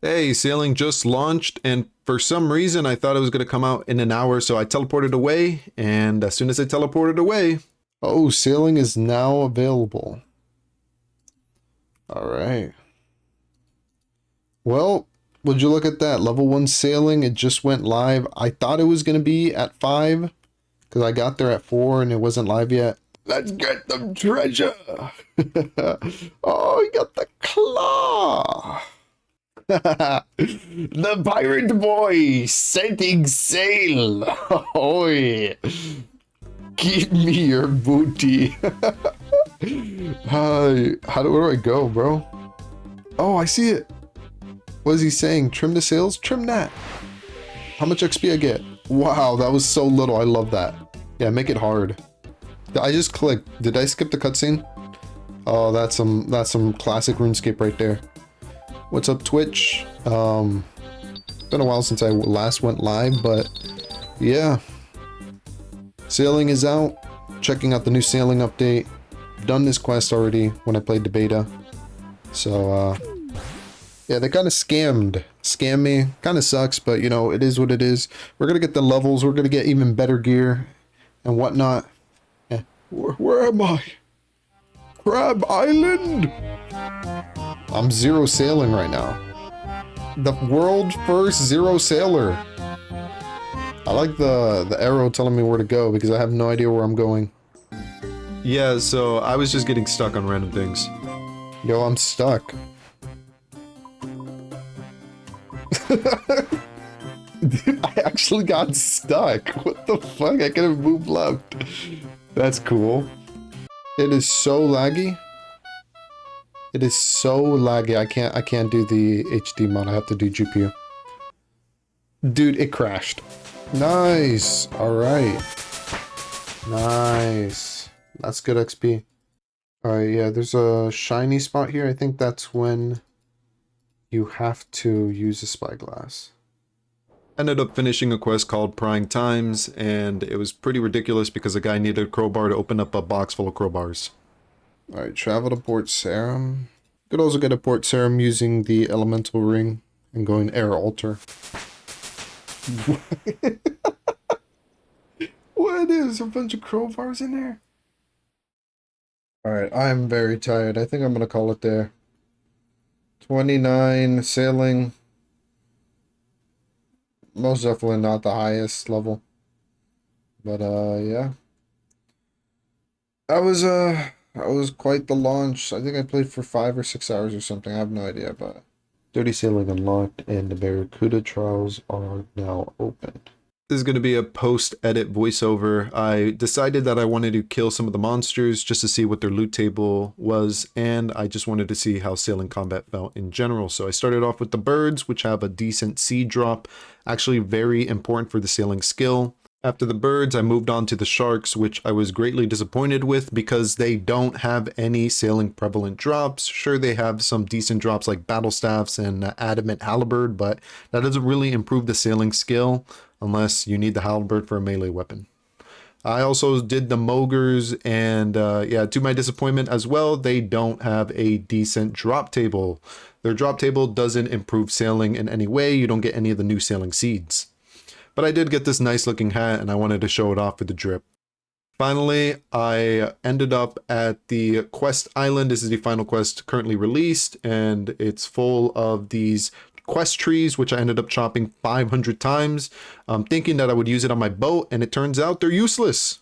Hey, sailing just launched, and for some reason I thought it was going to come out in an hour, so I teleported away, and as soon as I teleported away, oh, sailing is now available. All right. Well, would you look at that? Level 1 sailing, it just went live. I thought it was going to be at 5, because I got there at 4 and it wasn't live yet. Let's get the treasure! Oh, we got the claw! The pirate boy setting sail. Ahoy! Give me your booty. Hi. Where do I go, bro? Oh, I see it. What is he saying? Trim the sails? Trim that. How much XP I get? Wow, that was so little. I love that. Yeah, make it hard. I just clicked. Did I skip the cutscene? Oh, that's some classic RuneScape right there. What's up, Twitch? Been a while since I last went live, but yeah. Sailing is out. Checking out the new sailing update. Done this quest already when I played the beta. So, yeah, they kind of scammed me. Kind of sucks, but you know, it is what it is. We're gonna get the levels. We're gonna get even better gear and whatnot. Yeah. Where am I? Crab Island? I'm zero sailing right now. The world first zero sailor. I like the arrow telling me where to go because I have no idea where I'm going. Yeah, so I was just getting stuck on random things. Yo, I'm stuck. Dude, I actually got stuck. What the fuck? I could have moved left. That's cool. It is so laggy. It is so laggy. I can't do the HD mod. I have to do GPU. Dude, it crashed. Nice. All right. Nice. That's good XP. All right, yeah, there's a shiny spot here. I think that's when you have to use a spyglass. Ended up finishing a quest called Prying Times, and it was pretty ridiculous because a guy needed a crowbar to open up a box full of crowbars. Alright, travel to Port Sarum. Could also get a Port Sarum using the elemental ring and going air altar. What is a bunch of crowbars in there? Alright, I'm very tired. I think I'm gonna call it there. 29 sailing. Most definitely not the highest level. But yeah. That was quite the launch. I think I played for 5 or 6 hours or something. I have no idea, but dirty sailing unlocked and the Barracuda trials are now open. This is going to be a post-edit voiceover. I decided that I wanted to kill some of the monsters just to see what their loot table was, and I just wanted to see how sailing combat felt in general. So I started off with the birds, which have a decent seed drop, actually very important for the sailing skill. After the birds, I moved on to the sharks, which I was greatly disappointed with because they don't have any sailing prevalent drops. Sure, they have some decent drops like battle staffs and adamant halberd, but that doesn't really improve the sailing skill unless you need the halberd for a melee weapon. I also did the Mogres, and yeah, to my disappointment as well, they don't have a decent drop table. Their drop table doesn't improve sailing in any way. You don't get any of the new sailing seeds. But I did get this nice looking hat and I wanted to show it off for the drip. Finally, I ended up at the Quest Island. This is the final quest currently released, and it's full of these quest trees, which I ended up chopping 500 times, thinking that I would use it on my boat, and it turns out they're useless.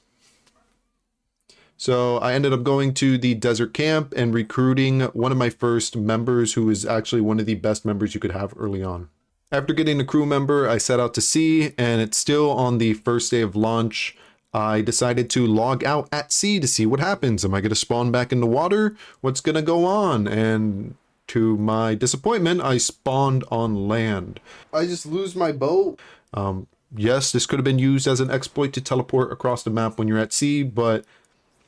So I ended up going to the desert camp and recruiting one of my first members, who is actually one of the best members you could have early on. After getting the crew member, I set out to sea, and it's still on the first day of launch. I decided to log out at sea to see what happens. Am I going to spawn back in the water? What's going to go on? And to my disappointment, I spawned on land. I just lose my boat. Yes, this could have been used as an exploit to teleport across the map when you're at sea, but,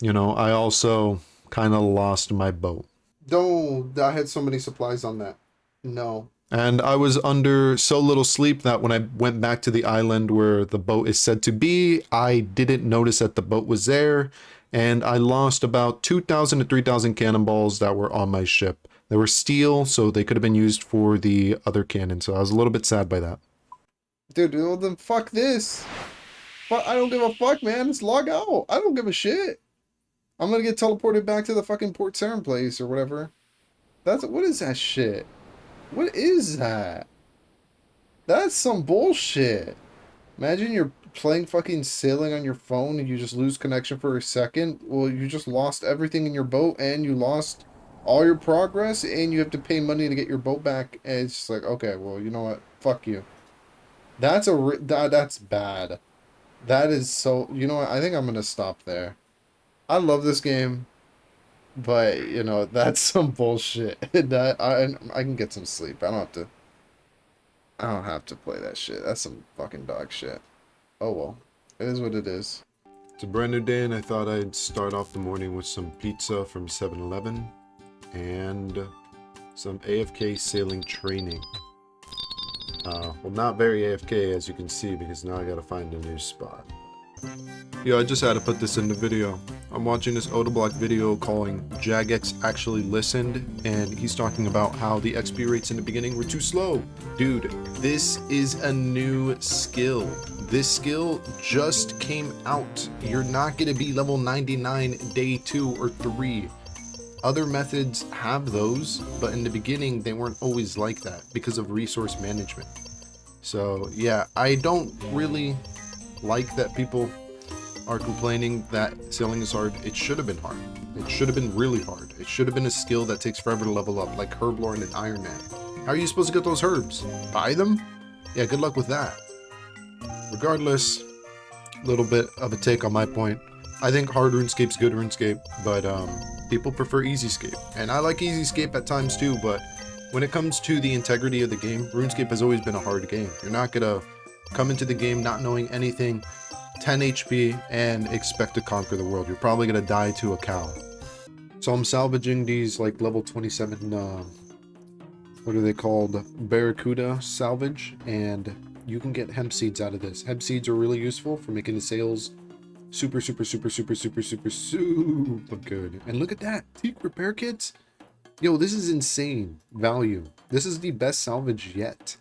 you know, I also kind of lost my boat. No, I had so many supplies on that. No. And I was under so little sleep that when I went back to the island where the boat is said to be, I didn't notice that the boat was there, and I lost about 2,000 to 3,000 cannonballs that were on my ship. They were steel, so they could have been used for the other cannon. So I was a little bit sad by that. Dude, well then fuck this. But I don't give a fuck, man. Just log out. I don't give a shit. I'm gonna get teleported back to the fucking Port Sarim place or whatever. What is that shit? What is that? That's some bullshit. Imagine you're playing fucking sailing on your phone and you just lose connection for a second. Well, you just lost everything in your boat and you lost all your progress and you have to pay money to get your boat back. And it's just like, okay, well, you know what? Fuck you. That's bad. That is so, you know what? I think I'm gonna stop there. I love this game, but you know, that's some bullshit. That I can get some sleep. I don't have to play that shit. That's some fucking dog shit. Oh well. It is what it is. It's a brand new day and I thought I'd start off the morning with some pizza from 7-Eleven and some AFK sailing training. Well, not very AFK as you can see because now I gotta find a new spot. Yeah, I just had to put this in the video. I'm watching this Odablock video calling Jagex actually listened, and he's talking about how the XP rates in the beginning were too slow. Dude, this is a new skill. This skill just came out. You're not gonna be level 99 day 2 or 3. Other methods have those, but in the beginning they weren't always like that because of resource management. So yeah, I don't really like that people are complaining that sailing is hard. It should have been hard. It should have been really hard. It should have been a skill that takes forever to level up, like Herblore and Ironman. How are you supposed to get those herbs? Buy them? Yeah, good luck with that. Regardless, a little bit of a take on my point. I think hard RuneScape's good RuneScape, but people prefer EasyScape. And I like EasyScape at times too, but when it comes to the integrity of the game, RuneScape has always been a hard game. You're not gonna come into the game not knowing anything, 10 HP, and expect to conquer the world. You're probably gonna die to a cow. So I'm salvaging these like level 27, what are they called? Barracuda salvage, and you can get hemp seeds out of this. Hemp seeds are really useful for making the sails super good. And look at that, teak repair kits. Yo, this is insane value. This is the best salvage yet.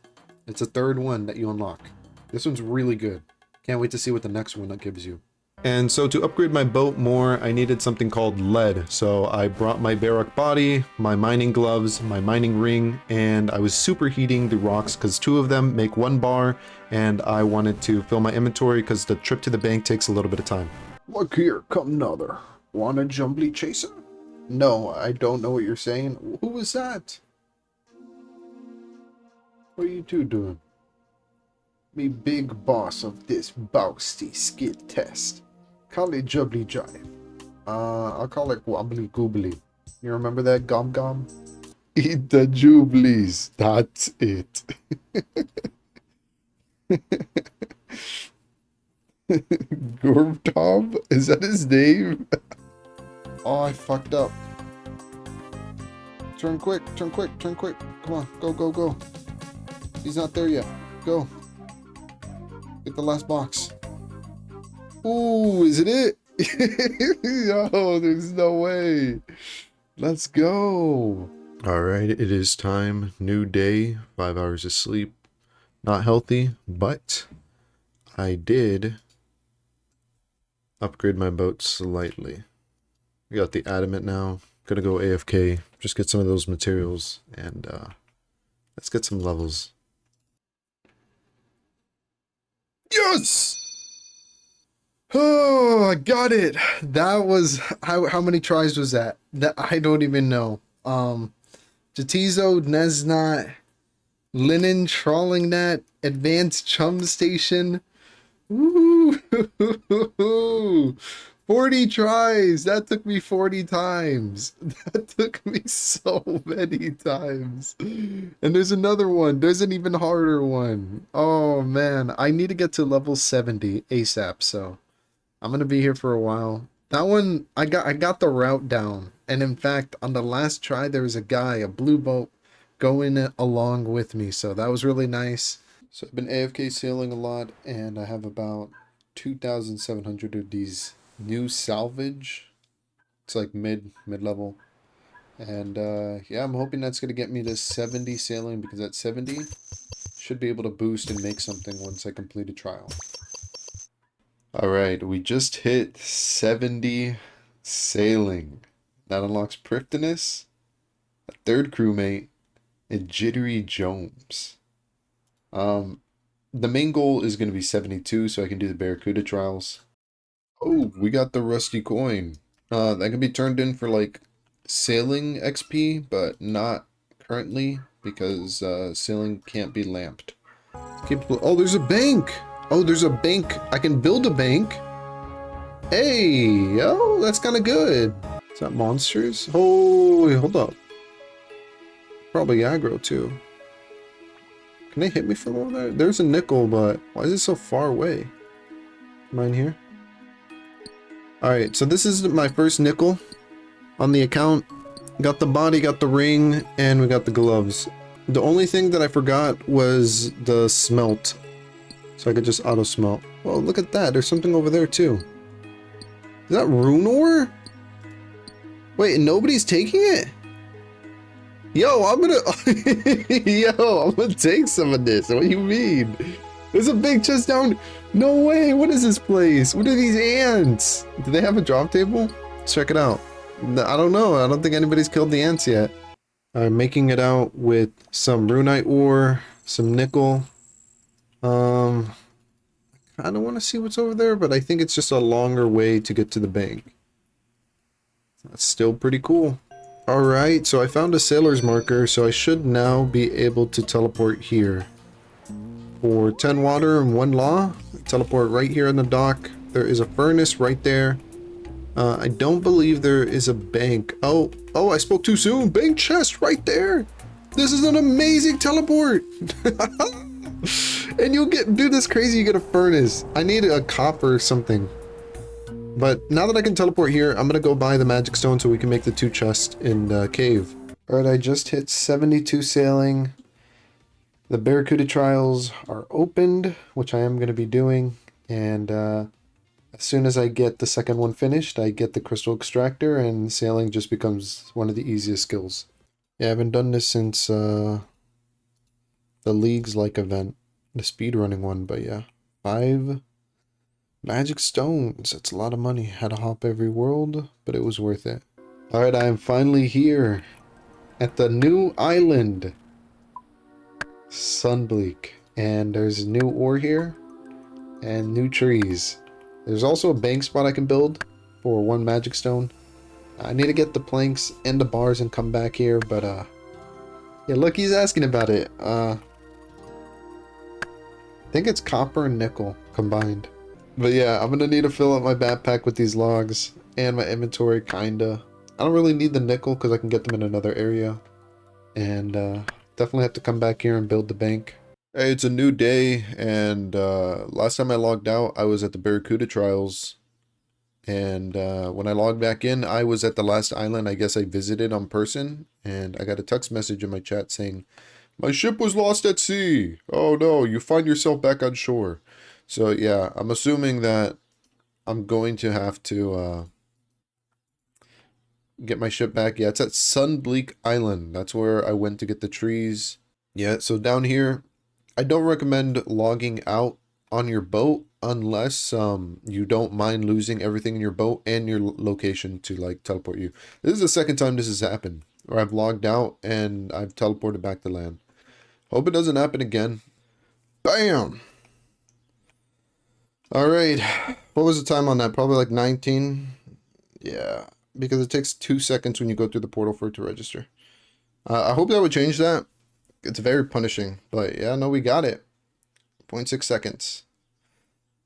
It's a third one that you unlock. This one's really good. Can't wait to see what the next one that gives you. And so to upgrade my boat more, I needed something called lead. So I brought my barrack body, my mining gloves, my mining ring, and I was superheating the rocks because 2 of them make 1 bar, and I wanted to fill my inventory because the trip to the bank takes a little bit of time. Look here, come another. Want a jumbly chaser? No, I don't know what you're saying. Who was that? What are you two doing? Me big boss of this bousty skill test. Call it jubbly jive. I'll call it wobbly goobly. You remember that gom gom? Eat the jublies. That's it. Gorb Is that his name? Oh, I fucked up. Turn quick, turn quick, turn quick. Come on, go, go, go. He's not there yet. Go. Get the last box. Ooh, is it? Yo, there's no way. Let's go. All right, it is time. New day, 5 hours of sleep. Not healthy, but I did upgrade my boat slightly. We got the adamant now. Gonna go AFK, just get some of those materials, and let's get some levels. Yes! Oh, I got it. That was how many tries was that? That I don't even know. Jatizo, Nesnot, Linen, Trawling Net, Advanced Chum Station. Woo! 40 tries. That took me 40 times. That took me so many times. And there's another one. There's an even harder one. Oh man, I need to get to level 70 ASAP, so I'm gonna be here for a while. That one, I got the route down. And in fact, on the last try, there was a guy, a blue boat, going along with me. So that was really nice. So I've been AFK sailing a lot, and I have about 2,700 of these new salvage. It's like mid-level. And yeah, I'm hoping that's going to get me to 70 sailing, because at 70, should be able to boost and make something once I complete a trial. Alright, we just hit 70 sailing. That unlocks Prifdinus, a third crewmate, and Jittery Jones. The main goal is going to be 72, so I can do the Barracuda trials. Oh, we got the rusty coin. That can be turned in for like sailing XP, but not currently because sailing can't be lamped. Oh, there's a bank. Oh, there's a bank. I can build a bank. Hey, oh, that's kind of good. Is that monsters? Oh, hold up. Probably aggro too. Can they hit me from over there? There's a nickel, but why is it so far away? Mine here. Alright, so this is my first nickel on the account. Got the body, got the ring, and we got the gloves. The only thing that I forgot was the smelt. So I could just auto smelt. Well, look at that. There's something over there too. Is that rune ore? Wait, nobody's taking it? Yo, I'm gonna take some of this. What do you mean? There's a big chest down. No way. What is this place? What are these ants? Do they have a drop table? Let's check it out. I don't know. I don't think anybody's killed the ants yet. I'm making it out with some runite ore, some nickel. I kind of want to see what's over there, but I think it's just a longer way to get to the bank. That's still pretty cool. Alright, so I found a sailor's marker, so I should now be able to teleport here. For 10 water and 1 law, teleport right here in the dock. There is a furnace right there. I don't believe there is a bank. Oh, I spoke too soon. Bank chest right there. This is an amazing teleport. And you'll do this crazy, you get a furnace. I need a copper or something. But now that I can teleport here, I'm gonna go buy the magic stone so we can make the 2 chests in the cave. Alright, I just hit 72 sailing. The Barracuda trials are opened, which I am gonna be doing. And as soon as I get the second one finished, I get the crystal extractor, and sailing just becomes one of the easiest skills. Yeah, I haven't done this since the Leagues like event, the speedrunning one, but yeah. 5 magic stones. That's a lot of money. Had to hop every world, but it was worth it. Alright, I am finally here at the new island, Sunbleak, and there's new ore here and new trees. There's also a bank spot I can build for 1 magic stone. I need to get the planks and the bars and come back here, but yeah, look, he's asking about it. I think it's copper and nickel combined. But yeah, I'm gonna need to fill up my backpack with these logs and my inventory, kinda. I don't really need the nickel because I can get them in another area. And definitely have to come back here and build the bank. Hey, it's a new day, and last time I logged out, I was at the Barracuda trials. And when I logged back in, I was at the last island I guess I visited on person. And I got a text message in my chat saying, "My ship was lost at sea. Oh no, you find yourself back on shore." So yeah, I'm assuming that I'm going to have to get my ship back. Yeah, it's at Sunbleak Island. That's where I went to get the trees. Yeah, so down here, I don't recommend logging out on your boat unless you don't mind losing everything in your boat and your location to like teleport you. This is the second time this has happened, where I've logged out and I've teleported back to land. Hope it doesn't happen again. Bam! Alright, what was the time on that? Probably like 19? Yeah, because it takes 2 seconds when you go through the portal for it to register. I hope that would change that. It's very punishing, but yeah, no, we got it. 0.6 seconds.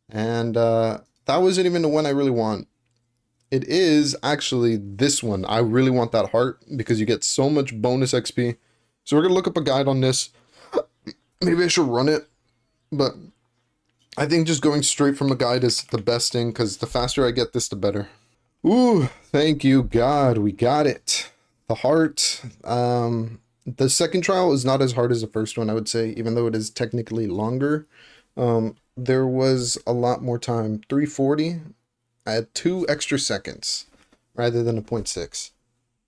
And that wasn't even the one I really want. It is actually this one. I really want that heart because you get so much bonus XP. So we're going to look up a guide on this. Maybe I should run it, but I think just going straight from a guide is the best thing because the faster I get this, the better. Ooh, thank you, God. We got it. The heart. The second trial is not as hard as the first one, I would say, even though it is technically longer. There was a lot more time. 340. I had 2 extra seconds rather than a 0.6.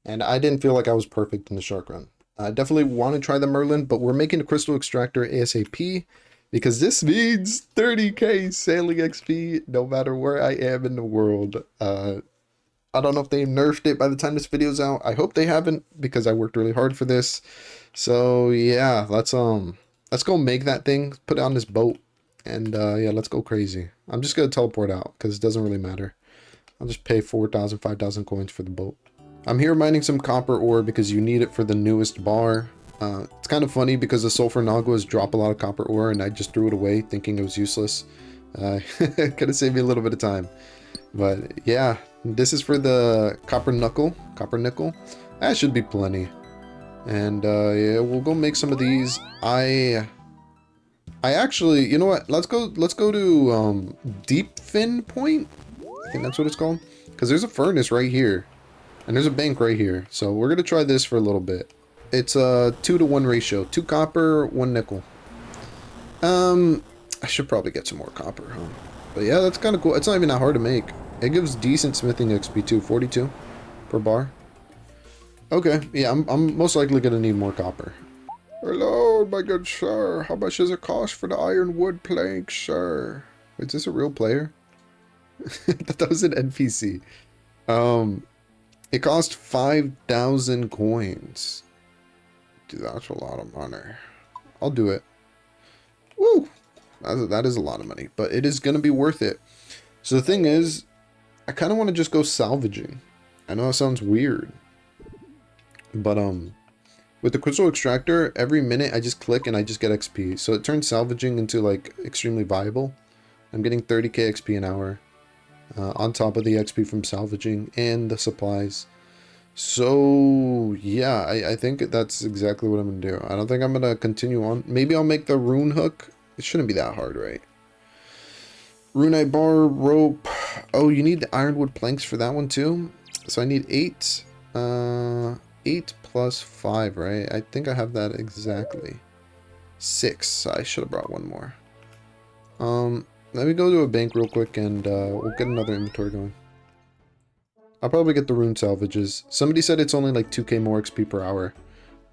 And I didn't feel like I was perfect in the shark run. I definitely want to try the Merlin, but we're making a crystal extractor ASAP because this means 30k sailing XP no matter where I am in the world. I don't know if they nerfed it by the time this video's out. I hope they haven't because I worked really hard for this. So yeah, let's go make that thing, put it on this boat, and yeah, let's go crazy. I'm just gonna teleport out because it doesn't really matter. I'll just pay 4,000, 5,000 coins for the boat. I'm here mining some copper ore because you need it for the newest bar. It's kind of funny because the sulfur naguas drop a lot of copper ore and I just threw it away thinking it was useless. Could have saved me a little bit of time. But yeah, this is for the copper nickel. That should be plenty. And yeah, we'll go make some of these. I actually, you know what? Let's go to Deep Fin Point. I think that's what it's called. Because there's a furnace right here. And there's a bank right here. So we're going to try this for a little bit. It's a 2-to-1 ratio. 2 copper, 1 nickel. I should probably get some more copper, huh? But yeah, that's kind of cool. It's not even that hard to make. It gives decent smithing XP too. 42 per bar. Okay, yeah, I'm most likely going to need more copper. Hello, my good sir. How much does it cost for the ironwood plank, sir? Wait, is this a real player? That was an NPC. It cost 5,000 coins. Dude, that's a lot of money. I'll do it. Woo! That is a lot of money, but it is going to be worth it. So the thing is, I kind of want to just go salvaging. I know it sounds weird. But, with the crystal extractor, every minute I just click and I just get XP. So it turns salvaging into, like, extremely viable. I'm getting 30k XP an hour. On top of the XP from salvaging and the supplies. So yeah, I think that's exactly what I'm gonna do. I don't think I'm gonna continue on. Maybe I'll make the rune hook. It shouldn't be that hard, right? Runite bar, rope. Oh, you need the ironwood planks for that one too. So I need 8. 8 plus 5, right? I think I have that exactly. 6. So I should have brought one more. Let me go to a bank real quick and we'll get another inventory going. I'll probably get the rune salvages. Somebody said it's only like 2k more XP per hour.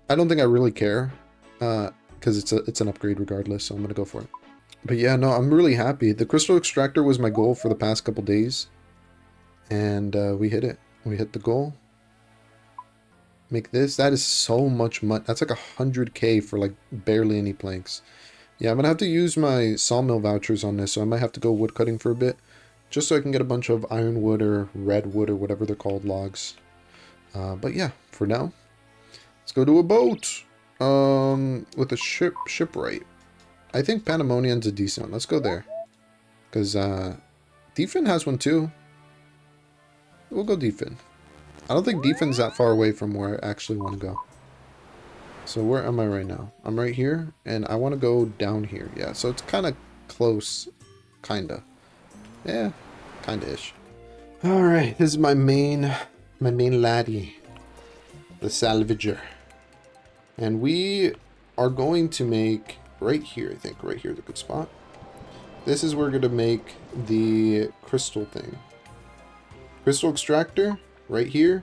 I don't think I really care because it's an upgrade regardless, so I'm going to go for it. But yeah, no, I'm really happy. The crystal extractor was my goal for the past couple days. And we hit it. We hit the goal. Make this. That is so much money. That's like 100k for like barely any planks. Yeah, I'm going to have to use my sawmill vouchers on this, so I might have to go woodcutting for a bit. Just so I can get a bunch of ironwood or redwood or whatever they're called logs. But yeah, for now, let's go to a boat with a shipwright. I think Pandemonium's a decent one. Let's go there. Because Defin has one too. We'll go Defin. I don't think Defin's that far away from where I actually want to go. So where am I right now? I'm right here, and I want to go down here. Yeah, so it's kind of close. Kinda. Yeah, kinda-ish. Alright, this is my main laddie. The salvager. And we are going to make, right here, I think. Right here is a good spot. This is where we're going to make the crystal thing. Crystal extractor, right here.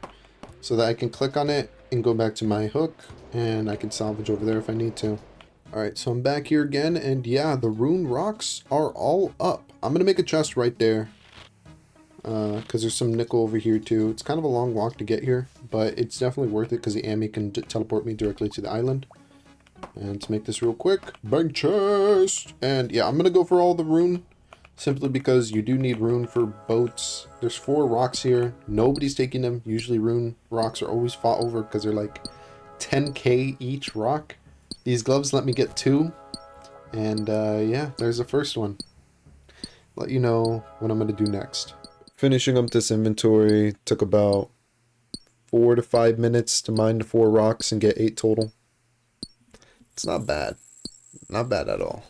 So that I can click on it and go back to my hook. And I can salvage over there if I need to. Alright, so I'm back here again, and yeah, the rune rocks are all up. I'm going to make a chest right there. Because there's some nickel over here too. It's kind of a long walk to get here, but it's definitely worth it because the Ami can teleport me directly to the island. And to make this real quick, bank chest! And yeah, I'm going to go for all the rune, simply because you do need rune for boats. There's 4 rocks here. Nobody's taking them. Usually rune rocks are always fought over because they're like 10k each rock. These gloves let me get 2. And yeah, there's the first one. Let you know what I'm going to do next. Finishing up this inventory took about 4 to 5 minutes to mine the 4 rocks and get 8 total. It's not bad. Not bad at all.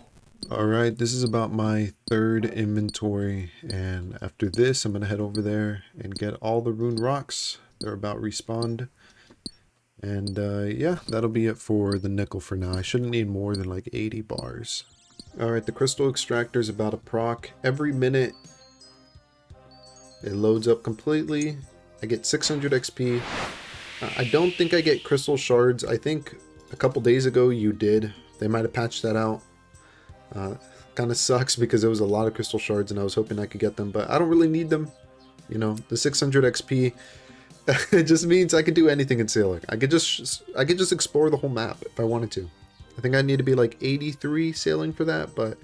Alright, this is about my 3rd inventory. And after this, I'm going to head over there and get all the rune rocks. They're about respawned. And yeah, that'll be it for the nickel for now. I shouldn't need more than like 80 bars. Alright, the crystal extractor is about a proc. Every minute it loads up completely. I get 600 XP. I don't think I get crystal shards. I think a couple days ago you did. They might have patched that out. Kind of sucks because there was a lot of crystal shards and I was hoping I could get them, but I don't really need them. You know, the 600 XP, it just means I could do anything in sailing. I could just explore the whole map if I wanted to. I think I need to be like 83 sailing for that, but it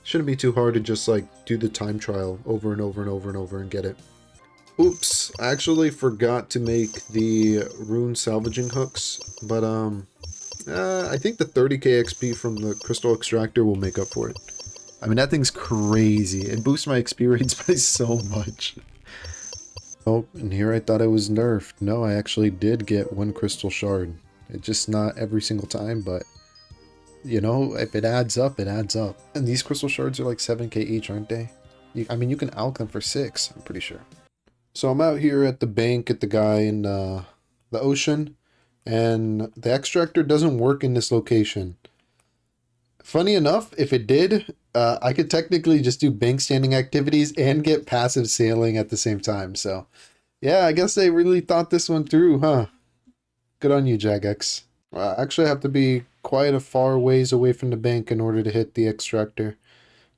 shouldn't be too hard to just like do the time trial over and over and over and over and get it. Oops, I actually forgot to make the rune salvaging hooks, but I think the 30k XP from the crystal extractor will make up for it. I mean, that thing's crazy. It boosts my XP rates by so much. Oh, and here I thought it was nerfed. No, I actually did get one crystal shard. It's just not every single time, but you know, if it adds up, it adds up. And these crystal shards are like 7k each, aren't they? I mean, you can alch them for 6, I'm pretty sure. So I'm out here at the bank at the guy in the ocean, and the extractor doesn't work in this location. Funny enough, if it did, I could technically just do bank standing activities and get passive sailing at the same time. So yeah, I guess they really thought this one through, huh? Good on you, Jagex. Actually, I have to be quite a far ways away from the bank in order to hit the extractor.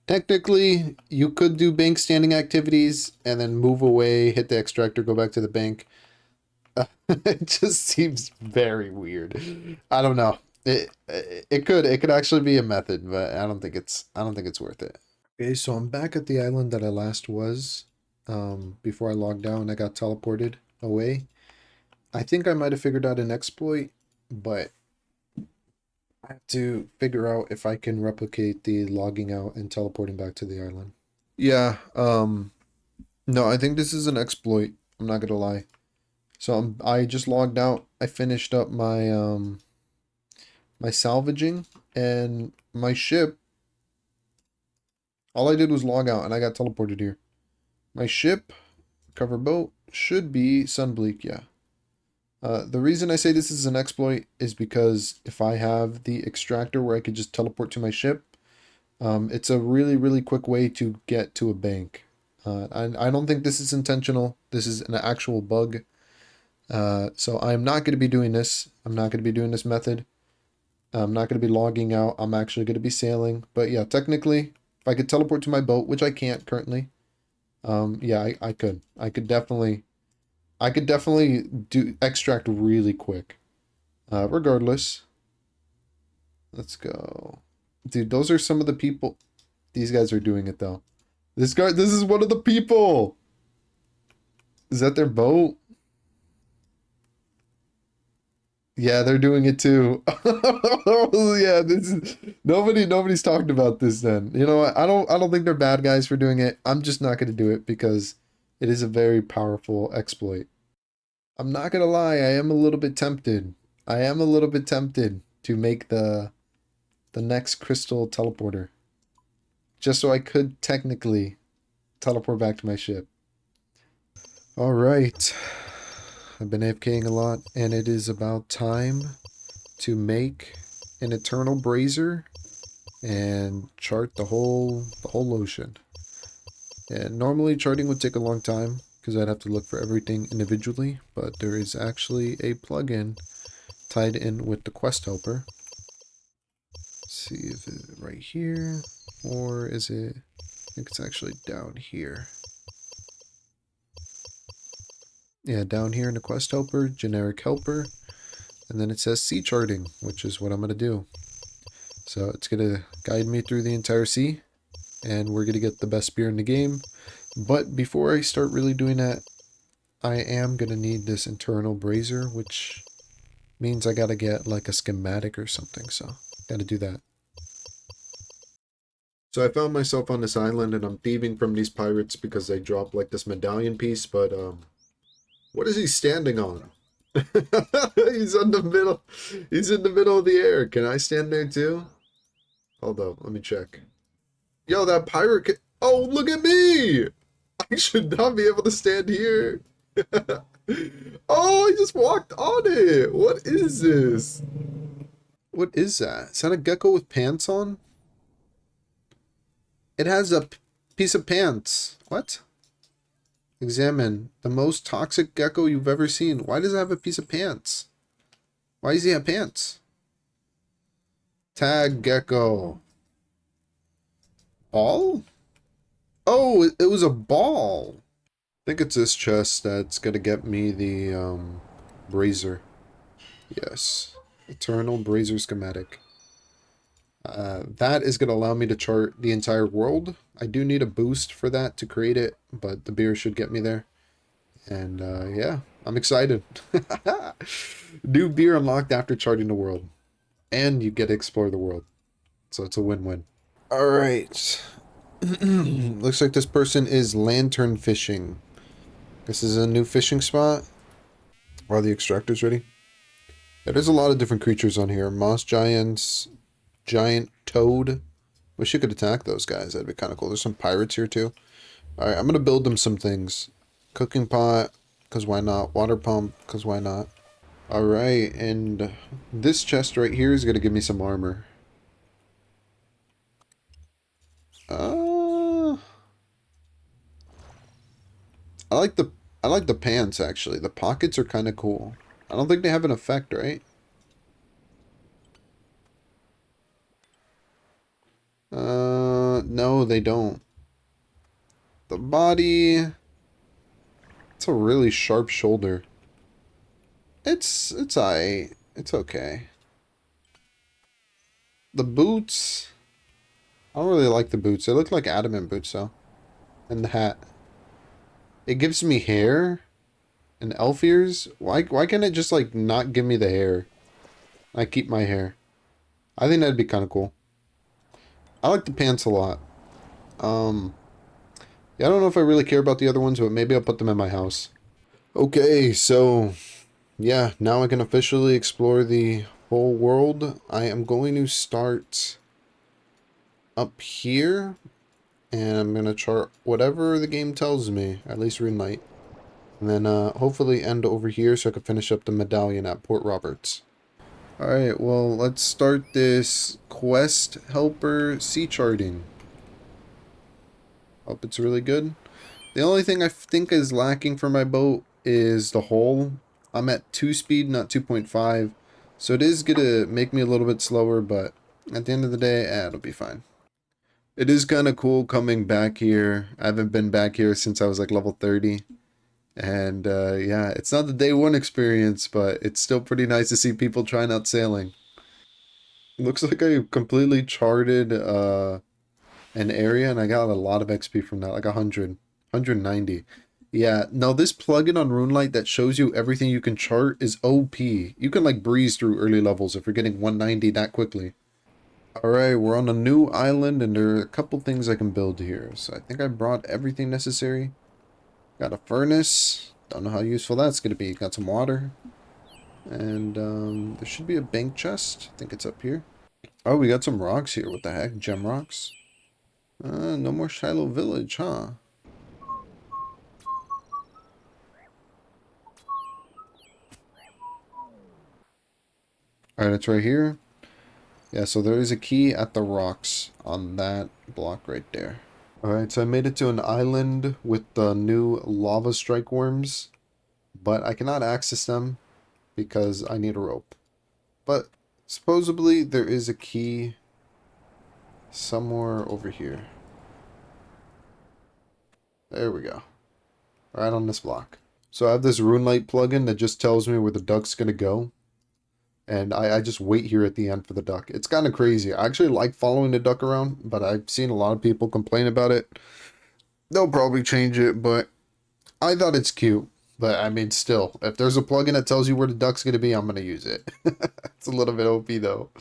Technically, you could do bank standing activities and then move away, hit the extractor, go back to the bank. It just seems very weird. I don't know. It could actually be a method, but I don't think it's worth it. Okay, so I'm back at the island that I last was. Before I logged out, I got teleported away. I think I might have figured out an exploit, but I have to figure out if I can replicate the logging out and teleporting back to the island. Yeah, no, I think this is an exploit. I'm not gonna lie. So I just logged out. I finished up my my salvaging and my ship. All I did was log out and I got teleported here. My ship, cover boat, should be Sunbleak, yeah. The reason I say this is an exploit is because if I have the extractor where I could just teleport to my ship, it's a really quick way to get to a bank. I don't think this is intentional. This is an actual bug. So I'm not going to be doing this. I'm not going to be doing this method. I'm not going to be logging out. I'm actually going to be sailing. But yeah, technically, if I could teleport to my boat, which I can't currently, yeah, I could. I could definitely do extract really quick. Regardless, let's go. Dude, those are some of the people. These guys are doing it though. This is one of the people. Is that their boat? Yeah, they're doing it too. Yeah, this is nobody's talked about this then. You know what? I don't think they're bad guys for doing it. I'm just not going to do it because it is a very powerful exploit. I'm not going to lie, I am a little bit tempted. I am a little bit tempted to make the next crystal teleporter. Just so I could technically teleport back to my ship. All right. I've been AFKing a lot, and it is about time to make an eternal brazier and chart the whole ocean. And normally charting would take a long time because I'd have to look for everything individually, but there is actually a plugin tied in with the quest helper. Let's see if it's right here, or is it? I think it's actually down here. Yeah, down here in the quest helper, generic helper, and then it says sea charting, which is what I'm going to do. So it's going to guide me through the entire sea, and we're going to get the best spear in the game. But before I start really doing that, I am going to need this internal brazier, which means I got to get like a schematic or something, so got to do that. So I found myself on this island, and I'm thieving from these pirates because they dropped like this medallion piece, but what is he standing on? He's in the middle. He's in the middle of the air. Can I stand there too? Hold up, let me check. Yo, that pirate oh, look at me! I should not be able to stand here. Oh, I just walked on it. What is this? What is that? Is that a gecko with pants on? It has a piece of pants. What? Examine the most toxic gecko you've ever seen. Why does it have a piece of pants? Why does he have pants? Tag gecko. Ball? Oh, it was a ball. I think it's this chest that's gonna get me the brazier. Yes. Eternal brazier schematic. That is going to allow me to chart the entire world. I do need a boost for that to create it, but the beer should get me there. And yeah, I'm excited. New beer unlocked after charting the world. And you get to explore the world. So it's a win-win. Alright. Looks like this person is lantern fishing. This is a new fishing spot. Are the extractors ready? Yeah, there's a lot of different creatures on here. Moss giants, giant toad. Wish you could attack those guys. That'd be kind of cool. There's some pirates here too. Alright, I'm going to build them some things. Cooking pot, because why not? Water pump, because why not? Alright, and this chest right here is going to give me some armor. I like the pants actually. The pockets are kind of cool. I don't think they have an effect, right? No, they don't. The body, it's a really sharp shoulder. It's aight. It's okay. The boots, I don't really like the boots. They look like adamant boots though. And the hat. It gives me hair and elf ears. Why can't it just like not give me the hair? I keep my hair. I think that'd be kind of cool. I like the pants a lot. Yeah, I don't know if I really care about the other ones, but maybe I'll put them in my house. Okay, so yeah, now I can officially explore the whole world. I am going to start up here, and I'm going to chart whatever the game tells me, at least RuneLite. And then hopefully end over here so I can finish up the medallion at Port Roberts. Alright, well, let's start this quest helper sea charting. Hope it's really good. The only thing I think is lacking for my boat is the hull. I'm at 2 speed, not 2.5. So it is going to make me a little bit slower, but at the end of the day, it'll be fine. It is kind of cool coming back here. I haven't been back here since I was like level 30. And yeah, it's not the day one experience, but it's still pretty nice to see people trying out sailing. Looks like I completely charted an area and I got a lot of XP from that, like 190. Yeah, now this plugin on RuneLite that shows you everything you can chart is OP. You can like breeze through early levels if you're getting 190 that quickly. Alright, we're on a new island and there are a couple things I can build here. So I think I brought everything necessary. Got a furnace. Don't know how useful that's going to be. Got some water. And there should be a bank chest. I think it's up here. Oh, we got some rocks here. What the heck? Gem rocks? No more Shiloh Village, huh? Alright, it's right here. Yeah, so there is a key at the rocks on that block right there. Alright, so I made it to an island with the new lava strike worms. But I cannot access them because I need a rope. But supposedly there is a key somewhere over here. There we go. Right on this block. So I have this RuneLite plugin that just tells me where the duck's going to go. And I just wait here at the end for the duck. It's kind of crazy. I actually like following the duck around, but I've seen a lot of people complain about it. They'll probably change it, but I thought it's cute. But I mean, still, if there's a plugin that tells you where the duck's going to be, I'm going to use it. It's a little bit OP though.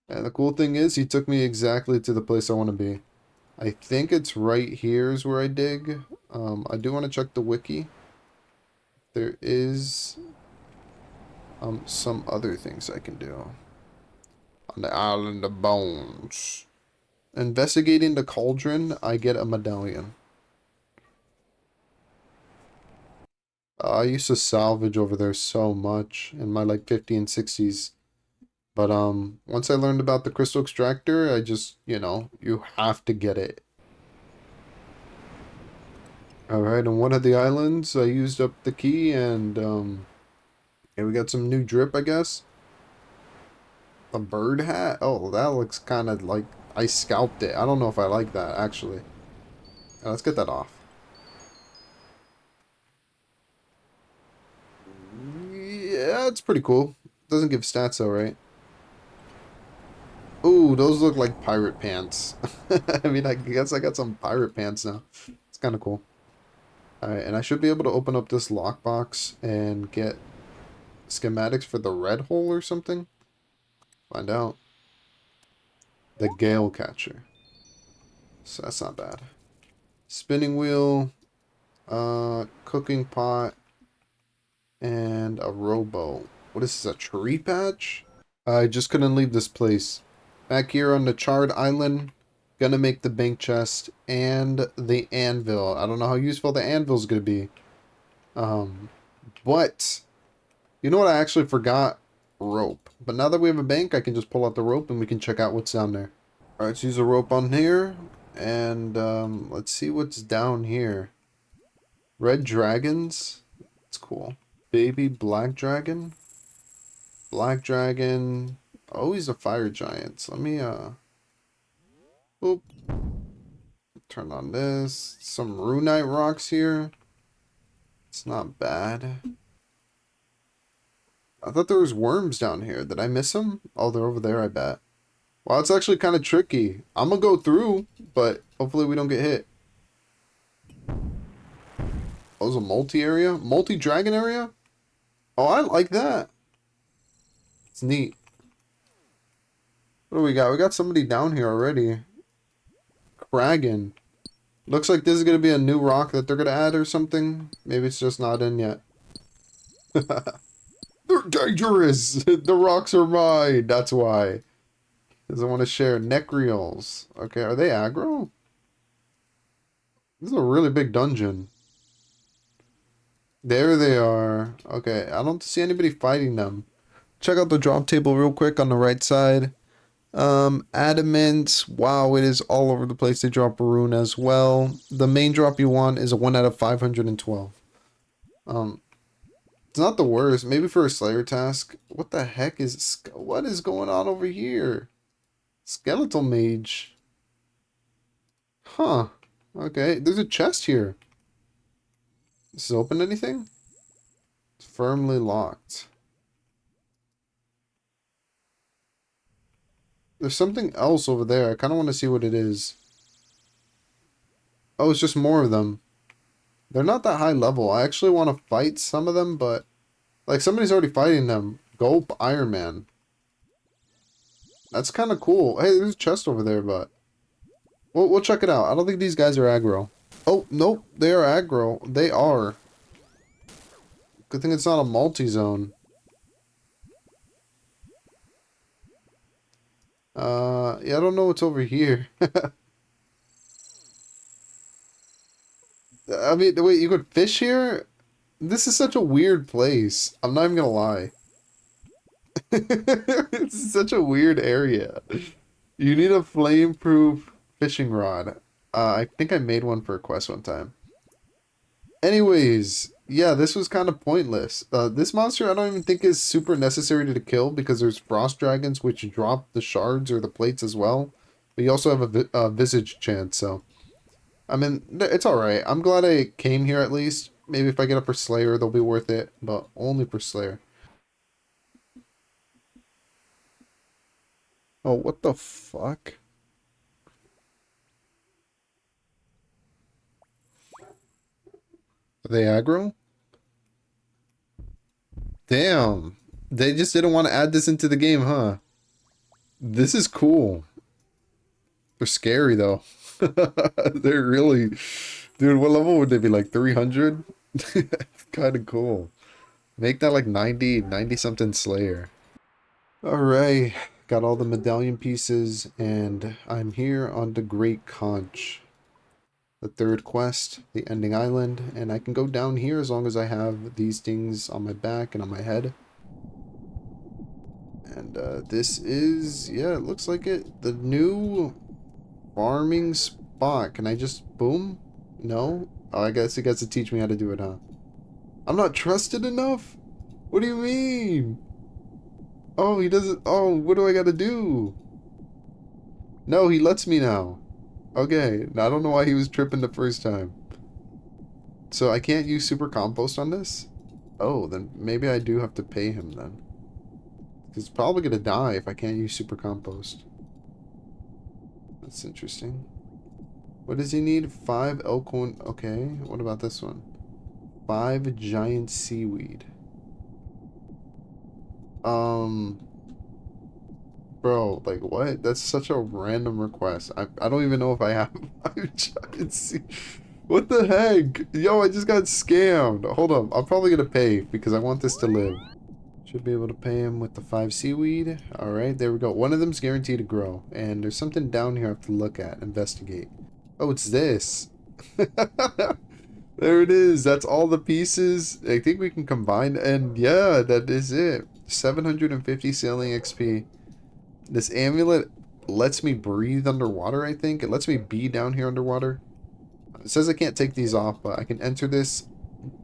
And the cool thing is, he took me exactly to the place I want to be. I think it's right here is where I dig. I do want to check the wiki. There is some other things I can do. On the Island of Bones. Investigating the cauldron, I get a medallion. I used to salvage over there so much in my like 50 and 60s. But once I learned about the crystal extractor, I just, you know, you have to get it. Alright, on one of the islands, I used up the key and, yeah, we got some new drip, I guess. A bird hat? Oh, that looks kind of like I scalped it. I don't know if I like that, actually. Let's get that off. Yeah, it's pretty cool. Doesn't give stats though, right? Ooh, those look like pirate pants. I mean, I guess I got some pirate pants now. It's kind of cool. Alright, and I should be able to open up this lockbox and get schematics for the red hole or something. Find out. The gale catcher. So that's not bad. Spinning wheel, cooking pot, and a rowboat. What is this, a tree patch? I just couldn't leave this place. Back here on the charred island, gonna make the bank chest and the anvil. I don't know how useful the anvil's gonna be. But you know what, I actually forgot? Rope. But now that we have a bank, I can just pull out the rope and we can check out what's down there. Alright, let's use a rope on here. And let's see what's down here. Red dragons. That's cool. Baby black dragon. Black dragon. Oh, he's a fire giant. So let me oop. Turn on this. Some runite rocks here. It's not bad. I thought there was worms down here. Did I miss them? Oh, they're over there, I bet. Well, it's actually kind of tricky. I'm gonna go through, but hopefully we don't get hit. Oh, it's a multi-area? Multi-dragon area? Oh, I like that. It's neat. What do we got? We got somebody down here already. Kragan. Looks like this is going to be a new rock that they're going to add or something. Maybe it's just not in yet. They're dangerous! The rocks are mine! That's why. Doesn't want to share. Necreals. Okay, are they aggro? This is a really big dungeon. There they are. Okay, I don't see anybody fighting them. Check out the drop table real quick on the right side. Adamant. Wow, it is all over the place. They drop a rune as well. The main drop you want is a 1 out of 512. It's not the worst. Maybe for a Slayer task. What the heck is... What is going on over here? Skeletal Mage. Huh. Okay, there's a chest here. Does this open anything? It's firmly locked. There's something else over there. I kind of want to see what it is. Oh, it's just more of them. They're not that high level. I actually want to fight some of them, but... Like, somebody's already fighting them. Gulp Ironman. That's kind of cool. Hey, there's a chest over there, but... We'll check it out. I don't think these guys are aggro. Oh, nope. They are aggro. They are. Good thing it's not a multi-zone. Yeah, I don't know what's over here. I mean, wait, you could fish here? This is such a weird place. I'm not even gonna lie. It's such a weird area. You need a flame-proof fishing rod. I think I made one for a quest one time. Anyways, yeah, this was kind of pointless. This monster I don't even think is super necessary to kill because there's frost dragons which drop the shards or the plates as well. But you also have a visage chance, so... I mean, it's alright. I'm glad I came here at least. Maybe if I get up for Slayer, they'll be worth it. But only for Slayer. Oh, what the fuck? Are they aggro? Damn. They just didn't want to add this into the game, huh? This is cool. They're scary, though. They're really... Dude, what level would they be? Like 300? Kind of cool. Make that like 90 something Slayer. Alright. Got all the medallion pieces, and I'm here on the Great Conch. The third quest, the ending island, and I can go down here as long as I have these things on my back and on my head. And this is, yeah, it looks like it. The new farming spot. Can I just, boom? No? Oh, I guess he gets to teach me how to do it, huh? I'm not trusted enough? What do you mean? Oh, he doesn't... Oh, what do I gotta do? No, he lets me now. Okay, now I don't know why he was tripping the first time. So I can't use super compost on this? Oh, then maybe I do have to pay him then. He's probably gonna die if I can't use super compost. That's interesting. What does he need? 5 elkhorn. Okay, what about this one? 5 giant seaweed. Bro, like what? That's such a random request. I don't even know if I have 5 giant seaweed. What the heck? Yo, I just got scammed. Hold on, I'm probably gonna pay because I want this to live. Should be able to pay him with the 5 seaweed. Alright, there we go. One of them's guaranteed to grow. And there's something down here I have to look at, investigate. Oh, it's this. There it is. That's all the pieces. I think we can combine. And yeah, that is it. 750 sailing XP. This amulet lets me breathe underwater, I think. It lets me be down here underwater. It says I can't take these off, but I can enter this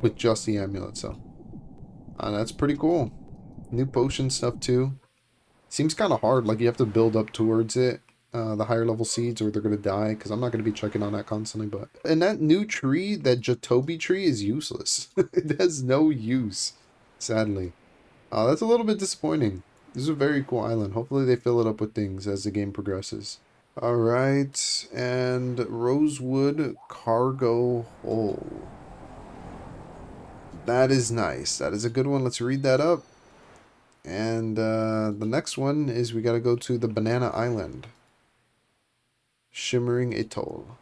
with just the amulet, so. That's pretty cool. New potion stuff, too. Seems kind of hard. Like, you have to build up towards it. The higher level seeds, or they're going to die, because I'm not going to be checking on that constantly, but... And that new tree, that Jatobi tree, is useless. It has no use, sadly. That's a little bit disappointing. This is a very cool island. Hopefully they fill it up with things as the game progresses. Alright, and Rosewood Cargo Hole. That is nice. That is a good one. Let's read that up. And the next one is we got to go to the Banana Island. Shimmering Atoll.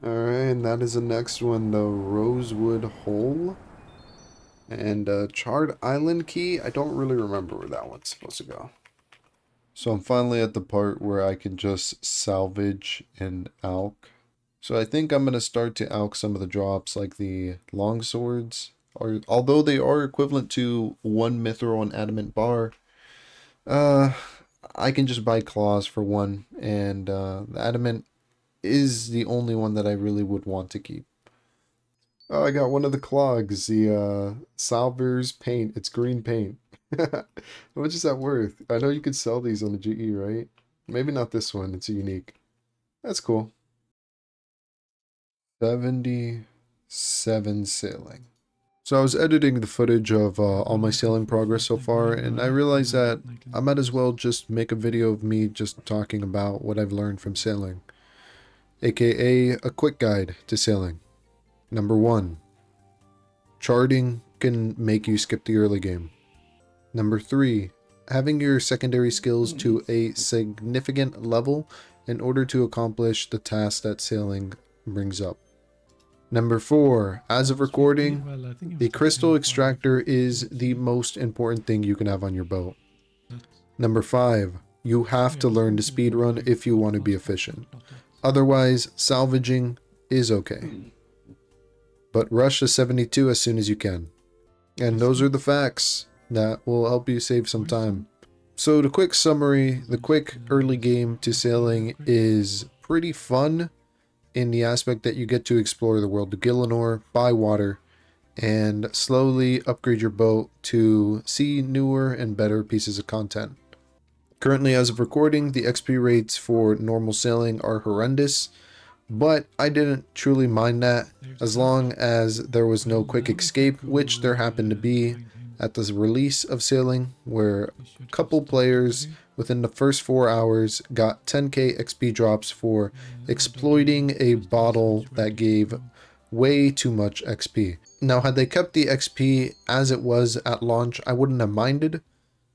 Alright, and that is the next one, the Rosewood Hole. And Charred Island Key, I don't really remember where that one's supposed to go. So I'm finally at the part where I can just salvage an alk. So I think I'm going to start to alk some of the drops, like the long swords. Although they are equivalent to 1 mithril and adamant bar, I can just buy claws for 1, and the adamant is the only one that I really would want to keep. Oh, I got one of the clogs, the Salver's paint. It's green paint. How much is that worth? I know you could sell these on the GE, right? Maybe not this one, it's a unique. That's cool. 77 sailing. So I was editing the footage of all my sailing progress so far, and I realized that I might as well just make a video of me just talking about what I've learned from sailing. AKA a quick guide to sailing. Number 1. Charting can make you skip the early game. Number 3. Having your secondary skills to a significant level in order to accomplish the task that sailing brings up. Number 4, as of recording, the crystal extractor is the most important thing you can have on your boat. Number 5, you have to learn to speedrun if you want to be efficient. Otherwise, salvaging is okay. But rush to 72 as soon as you can. And those are the facts that will help you save some time. So the quick summary, the quick early game to sailing is pretty fun, in the aspect that you get to explore the world of Gielinor by water and slowly upgrade your boat to see newer and better pieces of content. Currently, as of recording, the XP rates for normal sailing are horrendous, but I didn't truly mind that as long as there was no quick escape, which there happened to be at the release of sailing, where a couple players within the first 4 hours got 10k XP drops for exploiting a bottle that gave way too much XP. Now, had they kept the XP as it was at launch, I wouldn't have minded.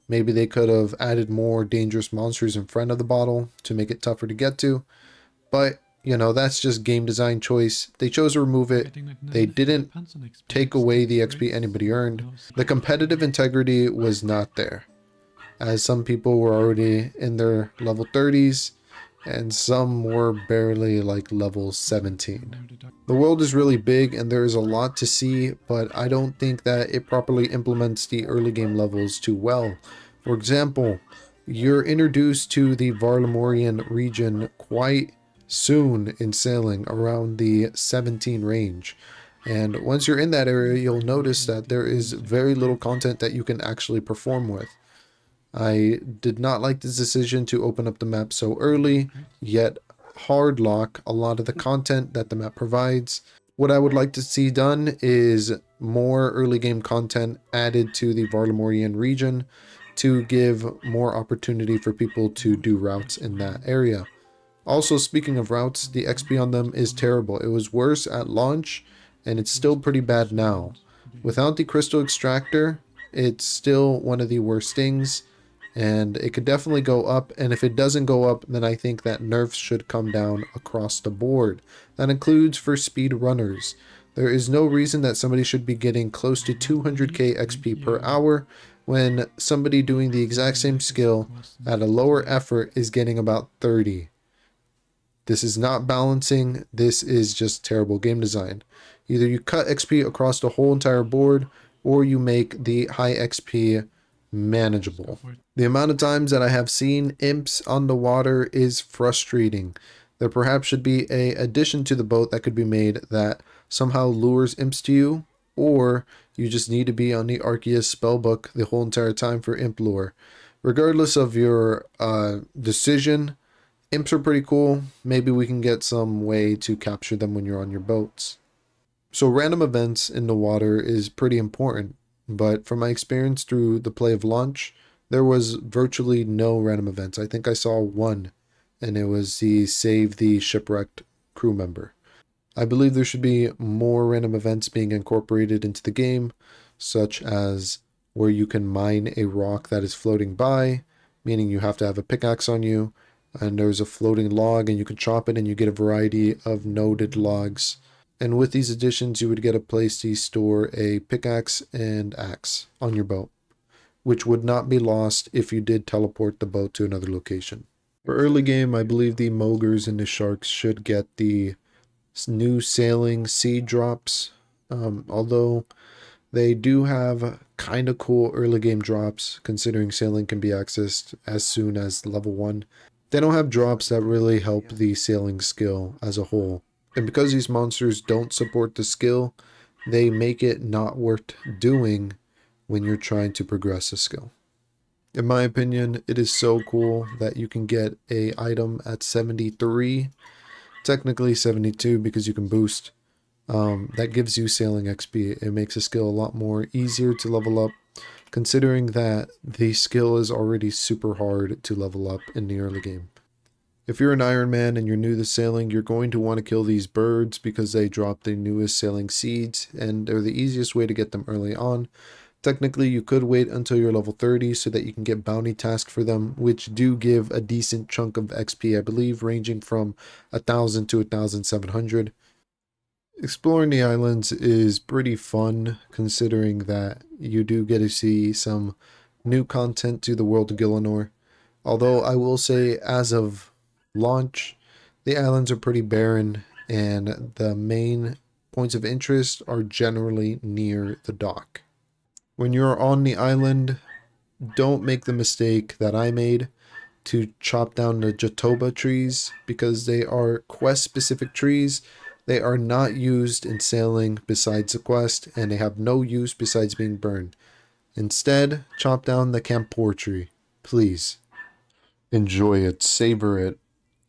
Maybe they could have added more dangerous monsters in front of the bottle to make it tougher to get to, but you know, that's just game design choice. They chose to remove it. They didn't take away the XP anybody earned. The competitive integrity was not there, as some people were already in their level 30s and some were barely like level 17. The world is really big and there is a lot to see, but I don't think that it properly implements the early game levels too well. For example, you're introduced to the Varlamorian region quite soon in sailing around the 17 range. And once you're in that area, you'll notice that there is very little content that you can actually perform with. I did not like this decision to open up the map so early, yet hard lock a lot of the content that the map provides. What I would like to see done is more early game content added to the Varlamorian region to give more opportunity for people to do routes in that area. Also, speaking of routes, the XP on them is terrible. It was worse at launch, and it's still pretty bad now. Without the crystal extractor, it's still one of the worst things, and it could definitely go up. And if it doesn't go up, then I think that nerfs should come down across the board. That includes for speed runners. There is no reason that somebody should be getting close to 200k XP per hour when somebody doing the exact same skill at a lower effort is getting about 30. This is not balancing. This is just terrible game design. Either you cut XP across the whole entire board, or you make the high XP manageable. The amount of times that I have seen imps on the water is frustrating. There perhaps should be a addition to the boat that could be made that somehow lures imps to you, or you just need to be on the Arceus spellbook the whole entire time for imp lure. Regardless of your decision, imps are pretty cool. Maybe we can get some way to capture them when you're on your boats. So random events in the water is pretty important, but from my experience through the play of launch, there was virtually no random events. I think I saw one, and it was the save the shipwrecked crew member. I believe there should be more random events being incorporated into the game, such as where you can mine a rock that is floating by, meaning you have to have a pickaxe on you, and there's a floating log and you can chop it and you get a variety of noded logs. And with these additions, you would get a place to store a pickaxe and axe on your boat, which would not be lost if you did teleport the boat to another location. For early game, I believe the Mogres and the Sharks should get the new sailing seed drops, although they do have kind of cool early game drops, considering sailing can be accessed as soon as level 1. They don't have drops that really help the sailing skill as a whole. And because these monsters don't support the skill, they make it not worth doing when you're trying to progress a skill. In my opinion, it is so cool that you can get a item at 73, technically 72 because you can boost. That gives you sailing XP. It makes a skill a lot more easier to level up, considering that the skill is already super hard to level up in the early game. If you're an Ironman and you're new to sailing, you're going to want to kill these birds because they drop the newest sailing seeds, and they're the easiest way to get them early on. Technically, you could wait until you're level 30 so that you can get bounty tasks for them, which do give a decent chunk of XP, I believe, ranging from 1,000 to 1,700. Exploring the islands is pretty fun, considering that you do get to see some new content to the world of Gielinor. Although I will say, as of launch, the islands are pretty barren, and the main points of interest are generally near the dock. When you're on the island, don't make the mistake that I made to chop down the Jatoba trees, because they are quest-specific trees. They are not used in sailing besides the quest, and they have no use besides being burned. Instead, chop down the Campor tree, please. Enjoy it, savor it.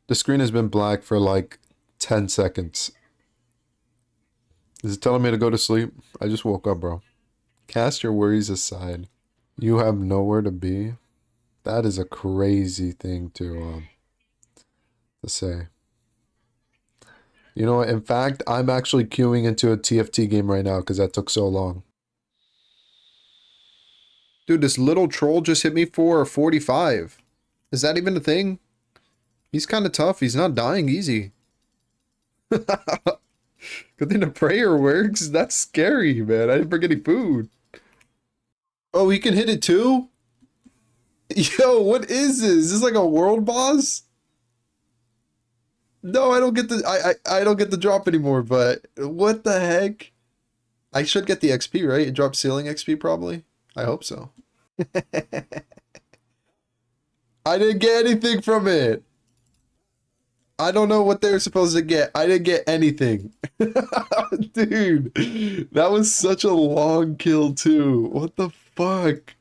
The screen has been black for like 10 seconds. Is it telling me to go to sleep? I just woke up, bro. Cast your worries aside. You have nowhere to be? That is a crazy thing to say. You know what? In fact, I'm actually queuing into a TFT game right now because that took so long. Dude, this little troll just hit me for a 45. Is that even a thing? He's kind of tough. He's not dying easy. Good thing the prayer works. That's scary, man. I didn't bring any food. Oh, he can hit it too? Yo, what is this? Is this like a world boss? No, I don't get the I don't get the drop anymore, but what the heck? I should get the XP, right? It drops ceiling XP probably. I hope so. I didn't get anything from it. I don't know what they're supposed to get. I didn't get anything. Dude, that was such a long kill too. What the fuck?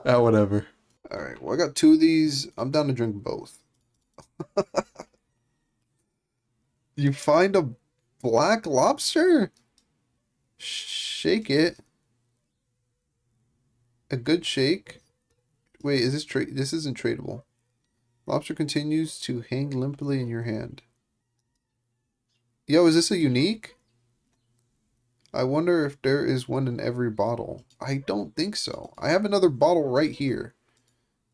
Ah, whatever. All right, well, I got 2 of these. I'm down to drink both. You find a black lobster? Shake it. A good shake. Wait, is this trade? This isn't tradable. Lobster continues to hang limply in your hand. Yo, is this a unique? I wonder if there is one in every bottle. I don't think so. I have another bottle right here.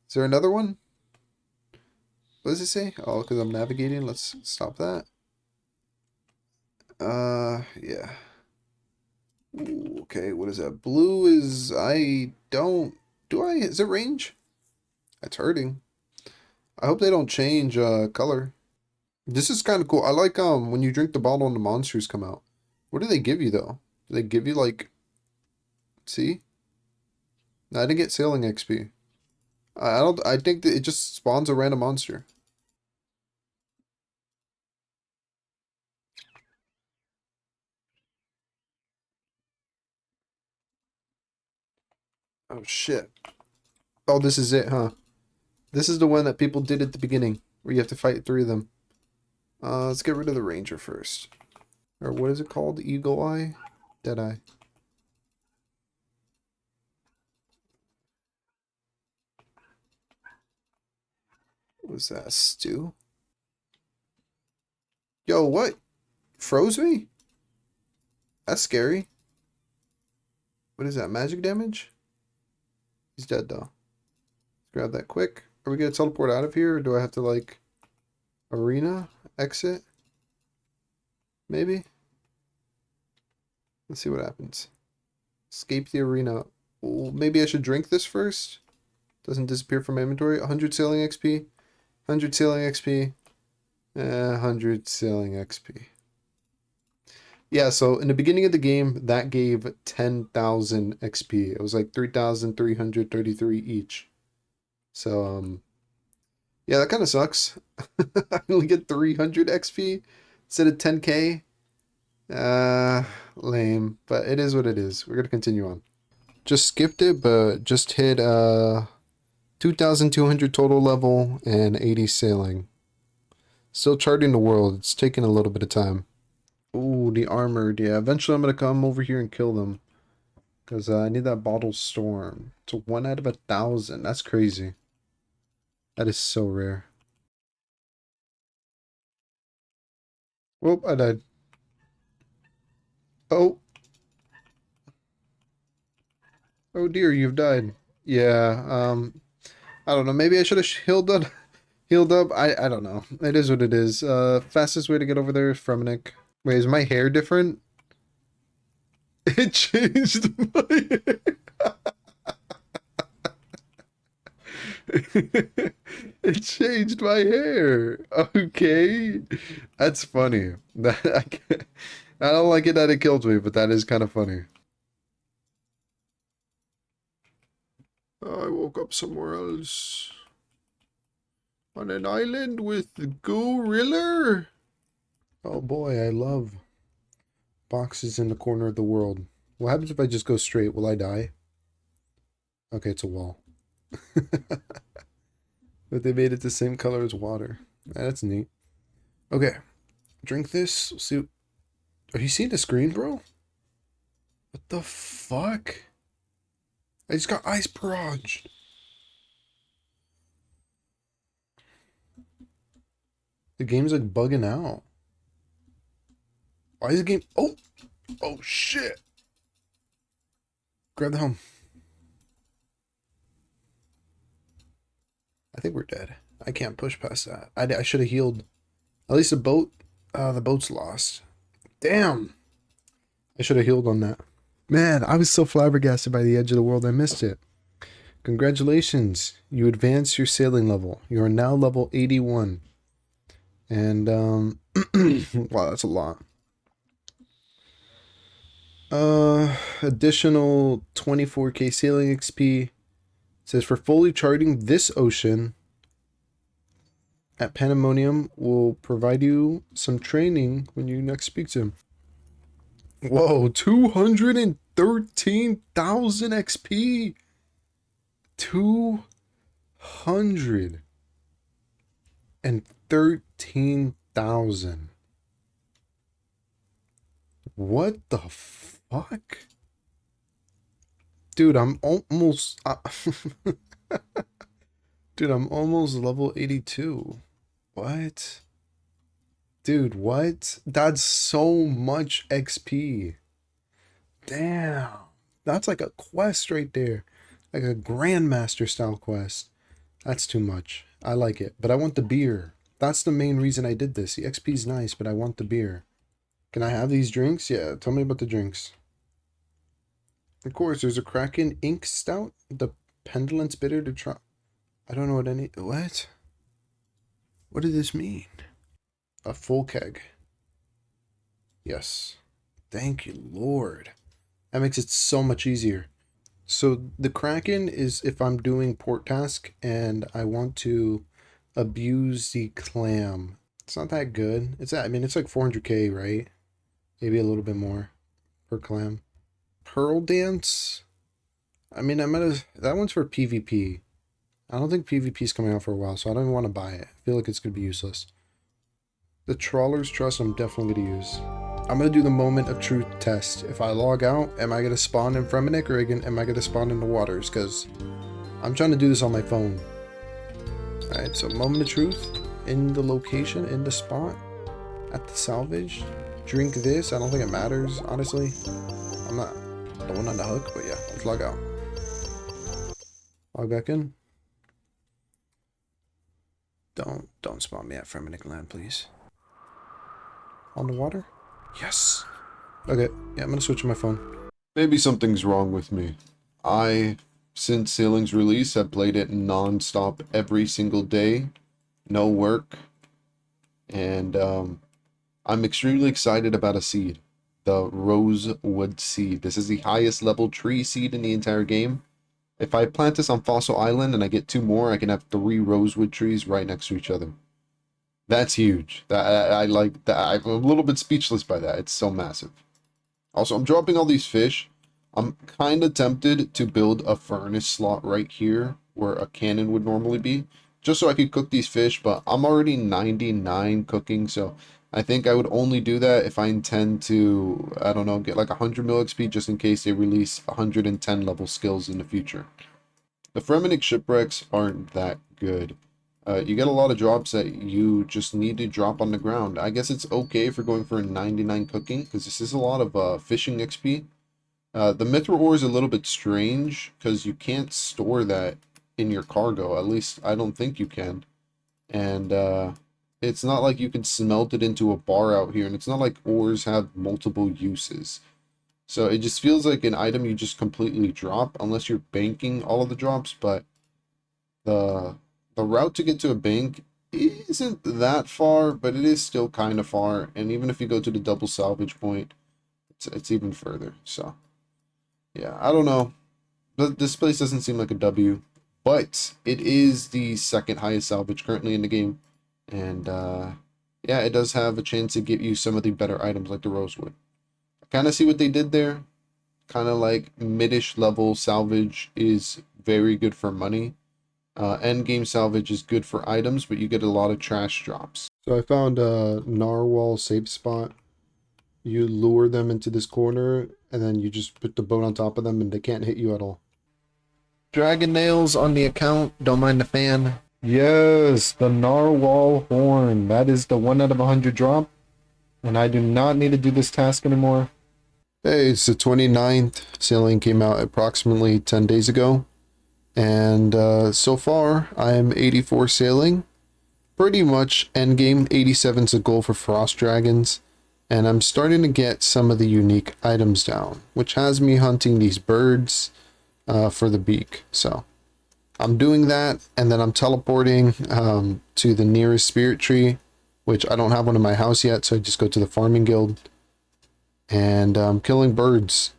Is there another one? What does it say? Oh, because I'm navigating. Let's stop that. Yeah. Ooh, okay, what is that? Blue is... Is it range? That's hurting. I hope they don't change color. This is kind of cool. I like when you drink the bottle and the monsters come out. What do they give you though? Do they give you like... See? No, I didn't get sailing XP. I think that it just spawns a random monster. Oh shit. Oh, this is it, huh? This is the one that people did at the beginning, where you have to fight 3 of them. Let's get rid of the ranger first. Or what is it called? Eagle Eye? Deadeye. What was that? Stew? Yo, what? Froze me? That's scary. What is that? Magic damage? He's dead though. Let's grab that quick. Are we gonna teleport out of here, or do I have to like arena exit? Maybe. Let's see what happens. Escape the arena. Ooh, maybe I should drink this first. Doesn't disappear from my inventory. 100 sailing XP. 100 sailing XP. 100 sailing XP. Yeah, so in the beginning of the game, that gave 10,000 XP. It was like 3,333 each. So, yeah, that kind of sucks. I only get 300 XP instead of 10k. Lame, but it is what it is. We're gonna continue on. Just skipped it, but just hit 2,200 total level and 80 sailing. Still charting the world. It's taking a little bit of time. Ooh, the armored. Yeah, eventually I'm gonna come over here and kill them. Because I need that bottle storm. It's a 1 out of 1,000. That's crazy. That is so rare. Whoop, I died. Oh. Oh dear, you've died. Yeah, I don't know. Maybe I should have healed up. Healed up. I don't know. It is what it is. Fastest way to get over there is Fremenic. Wait, is my hair different? It changed my hair. It changed my hair. Okay. That's funny. I don't like it that it killed me, but that is kind of funny. I woke up somewhere else. On an island with gorilla. Oh boy, I love boxes in the corner of the world. What happens if I just go straight? Will I die? Okay, it's a wall. But they made it the same color as water. That's neat. Okay. Drink this. We'll see. Are you seeing the screen, bro? What the fuck? I just got ice barraged. The game's like bugging out. Why is the game... Oh! Oh, shit! Grab the helm. I think we're dead. I can't push past that. I should have healed. At least the boat... the boat's lost. Damn! I should have healed on that. Man, I was so flabbergasted by the edge of the world, I missed it. Congratulations. You advanced your sailing level. You are now level 81. And, wow, that's a lot. Additional 24k sailing XP. It says for fully charting this ocean, at Pandemonium will provide you some training when you next speak to him. Whoa, 213,000 XP. 213,000. What the fuck? Dude, I'm almost dude, I'm almost level 82. What? Dude, what? That's so much XP. Damn. That's like a quest right there. Like a Grandmaster style quest. That's too much. I like it, but I want the beer. That's the main reason I did this. The XP is nice, but I want the beer. Can I have these drinks? Yeah, tell me about the drinks. Of course, there's a Kraken Ink Stout. The Pendulance Bitter to try. I don't know what any... What? What did this mean? A full keg. Yes. Thank you, Lord. That makes it so much easier. So the Kraken is if I'm doing port task and I want to abuse the clam. It's not that good. It's I mean, it's like 400k, right? Maybe a little bit more per clam. Pearl Dance. I mean, that one's for PvP. I don't think PvP is coming out for a while, so I don't even want to buy it. I feel like it's going to be useless. The Trawler's Trust I'm definitely going to use. I'm going to do the moment of truth test. If I log out, am I going to spawn in Fremenic or am I going to spawn in the waters? Because I'm trying to do this on my phone. Alright, so moment of truth. In the location, in the spot. At the salvage. Drink this. I don't think it matters, honestly. I'm not the one on the hook, but yeah, let's log out. Log back in. Don't spawn me at Fremenic land, please. On the water? Yes. Okay, yeah, I'm gonna switch to my phone. Maybe something's wrong with me. Since Sailing's release, have played it non-stop every single day. No work. And I'm extremely excited about a seed. The Rosewood Seed. This is the highest level tree seed in the entire game. If I plant this on Fossil Island and I get 2 more, I can have 3 rosewood trees right next to each other. That's huge. I like that. I'm a little bit speechless by that. It's so massive. Also, I'm dropping all these fish. I'm kind of tempted to build a furnace slot right here where a cannon would normally be, just so I could cook these fish, but I'm already 99 cooking, so I think I would only do that if I intend to, I don't know, get like 100 mil XP just in case they release 110 level skills in the future. The Fremenic shipwrecks aren't that good. You get a lot of drops that you just need to drop on the ground. I guess it's okay for going for a 99 cooking, because this is a lot of fishing XP. The Mithril ore is a little bit strange, because you can't store that in your cargo. At least, I don't think you can. And, it's not like you can smelt it into a bar out here, and it's not like ores have multiple uses. So it just feels like an item you just completely drop, unless you're banking all of the drops, but the route to get to a bank isn't that far, but it is still kind of far, and even if you go to the double salvage point, it's even further. So yeah, I don't know. But this place doesn't seem like a W, but it is the 2nd highest salvage currently in the game. And yeah, it does have a chance to give you some of the better items like the rosewood. I kind of see what they did there. Kind of like midish level salvage is very good for money. End game salvage is good for items, but you get a lot of trash drops. So I found a narwhal safe spot. You lure them into this corner, and then you just put the boat on top of them, and they can't hit you at all. Dragon nails on the account. Don't mind the fan. Yes, the narwhal horn. That is the 1 out of 100 drop. And I do not need to do this task anymore. Hey, it's the 29th. Sailing came out approximately 10 days ago. And so far, I'm 84 sailing. Pretty much endgame. 87 is the goal for frost dragons. And I'm starting to get some of the unique items down, which has me hunting these birds for the beak. So I'm doing that, and then I'm teleporting to the nearest spirit tree, which I don't have one in my house yet, so I just go to the farming guild. And I'm killing birds.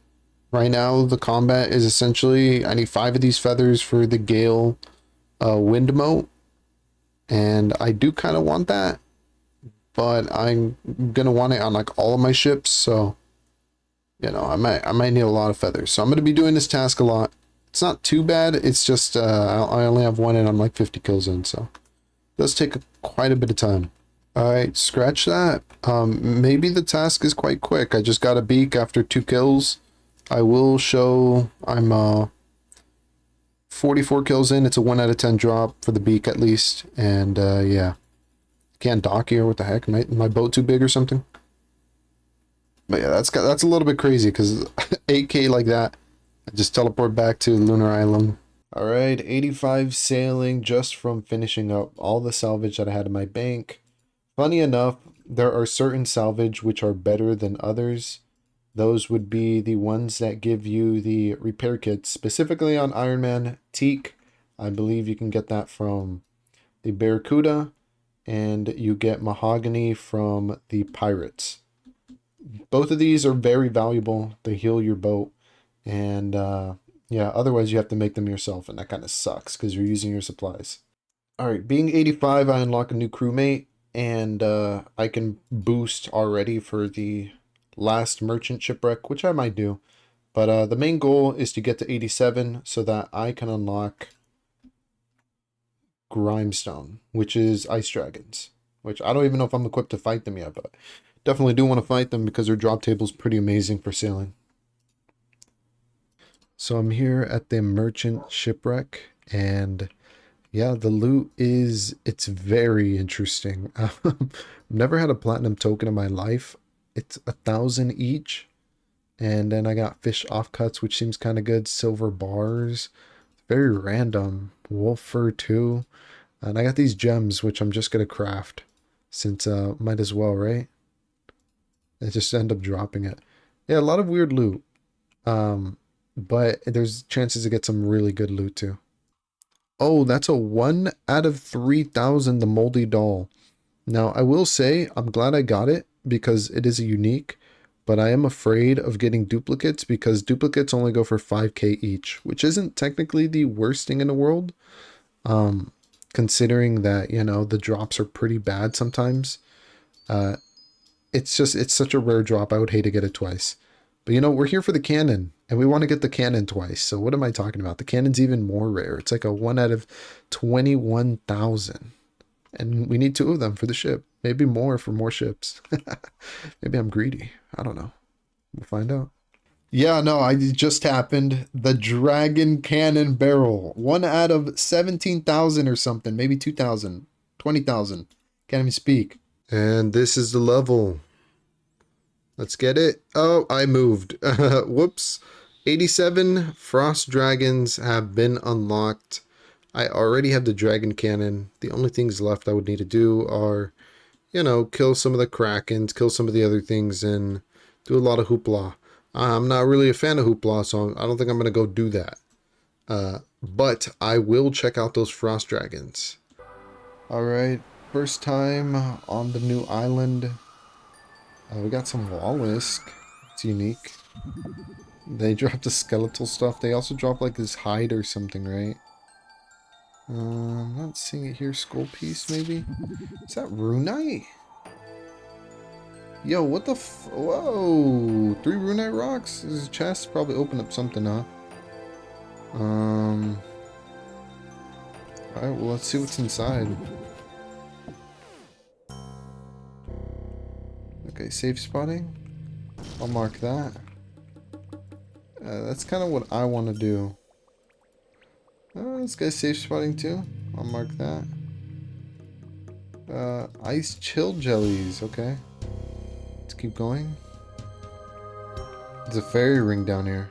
Right now, the combat is essentially, I need 5 of these feathers for the gale wind mote. And I do kind of want that, but I'm gonna want it on like all of my ships, so you know, I might need a lot of feathers. So I'm gonna be doing this task a lot. It's not too bad. It's just I only have one and I'm like 50 kills in, so it does take quite a bit of time. All right, scratch that. Maybe the task is quite quick. I just got a beak after 2 kills. I will show I'm 44 kills in. It's a 1 out of 10 drop for the beak at least. And yeah, can't dock here. What the heck? My boat too big or something? But yeah, that's a little bit crazy because 8K like that. I just teleport back to Lunar Island. All right, 85 sailing just from finishing up all the salvage that I had in my bank. Funny enough, there are certain salvage which are better than others. Those would be the ones that give you the repair kits, specifically on Ironman Teak. I believe you can get that from the Barracuda, and you get mahogany from the Pirates. Both of these are very valuable. They heal your boat, and yeah, otherwise you have to make them yourself, and that kind of sucks because you're using your supplies. All right, being 85, I unlock a new crewmate, and I can boost already for the last merchant shipwreck, which I might do. But the main goal is to get to 87 so that I can unlock Grimestone, which is ice dragons, which I don't even know if I'm equipped to fight them yet, but definitely do want to fight them because their drop table is pretty amazing for sailing. So I'm here at the merchant shipwreck, and yeah, the loot it's very interesting. I've never had a platinum token in my life. It's 1,000 each. And then I got fish offcuts, which seems kind of good. Silver bars. Very random. Wolf fur too. And I got these gems, which I'm just going to craft. Since might as well, right? I just end up dropping it. Yeah, a lot of weird loot. But there's chances to get some really good loot too. Oh, that's a 1 out of 3,000, the moldy doll. Now, I will say, I'm glad I got it because it is a unique, but I am afraid of getting duplicates because duplicates only go for 5k each, which isn't technically the worst thing in the world, considering that, you know, the drops are pretty bad sometimes. It's such a rare drop, I would hate to get it twice. But you know, we're here for the cannon, and we want to get the cannon twice. So what am I talking about? The cannon's even more rare. It's like a 1 out of 21,000. And we need 2 of them for the ship. Maybe more for more ships. Maybe I'm greedy. I don't know. We'll find out. Yeah, no, it just happened. The dragon cannon barrel. 1 out of 17,000 or something. Maybe 2,000. 20,000. Can't even speak. And this is the level. Let's get it. Oh, I moved. Whoops. 87 frost dragons have been unlocked. I already have the dragon cannon. The only things left I would need to do are, you know, kill some of the krakens, kill some of the other things, and do a lot of hoopla. I'm not really a fan of hoopla, so I don't think I'm going to go do that. But I will check out those frost dragons. Alright, first time on the new island. We got some Wallisk. It's unique. They dropped the skeletal stuff. They also dropped like this hide or something, right? I'm not seeing it here. Skull piece, maybe? Is that Runite? Yo, what the whoa! 3 Runite rocks? This is a chest. Probably open up something, huh? Alright, well, let's see what's inside. Okay, safe spotting. I'll mark that. That's kind of what I want to do. This guy's safe spotting too. I'll mark that. Ice chill jellies. Okay. Let's keep going. There's a fairy ring down here.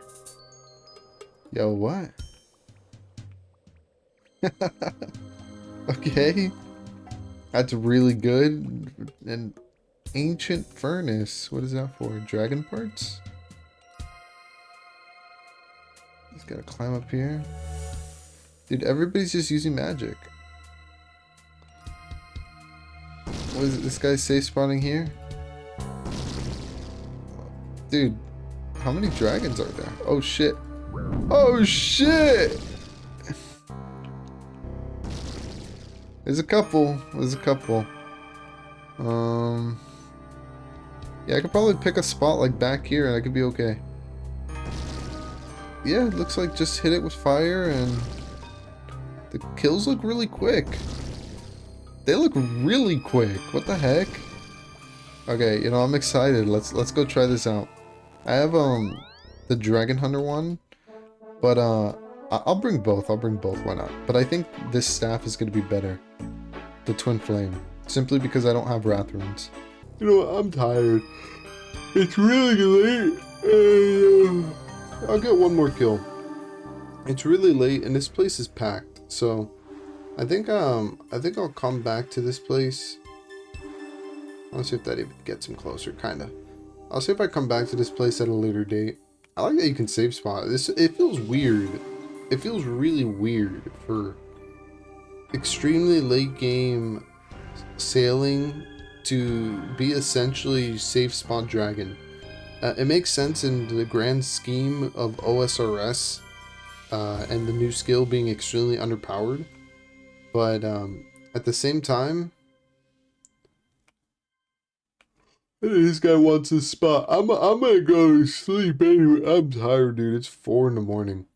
Yo, what? Okay. That's really good. And ancient furnace. What is that for? Dragon parts? Just gotta climb up here. Dude, everybody's just using magic. What is it? This guy's safe spawning here? Dude, how many dragons are there? Oh shit. Oh shit! There's a couple. There's a couple. Yeah, I could probably pick a spot like back here and I could be okay. Yeah, it looks like just hit it with fire and the kills look really quick. They look really quick. What the heck? Okay, you know, I'm excited. Let's go try this out. I have the Dragon Hunter one, but I'll bring both. I'll bring both. Why not? But I think this staff is going to be better. The Twin Flame, simply because I don't have Wrath runes. You know what? I'm tired. It's really late. I'll get one more kill. It's really late and this place is packed, so I think I'll come back to this place. I'll see if that even gets him closer, kinda. I'll see if I come back to this place at a later date. I like that you can save spot. It feels weird. It feels really weird for extremely late game sailing to be essentially safe spot dragon. It makes sense in the grand scheme of OSRS and the new skill being extremely underpowered, but at the same time, this guy wants a spot. I'm gonna go to sleep anyway. I'm tired, dude. It's 4 in the morning.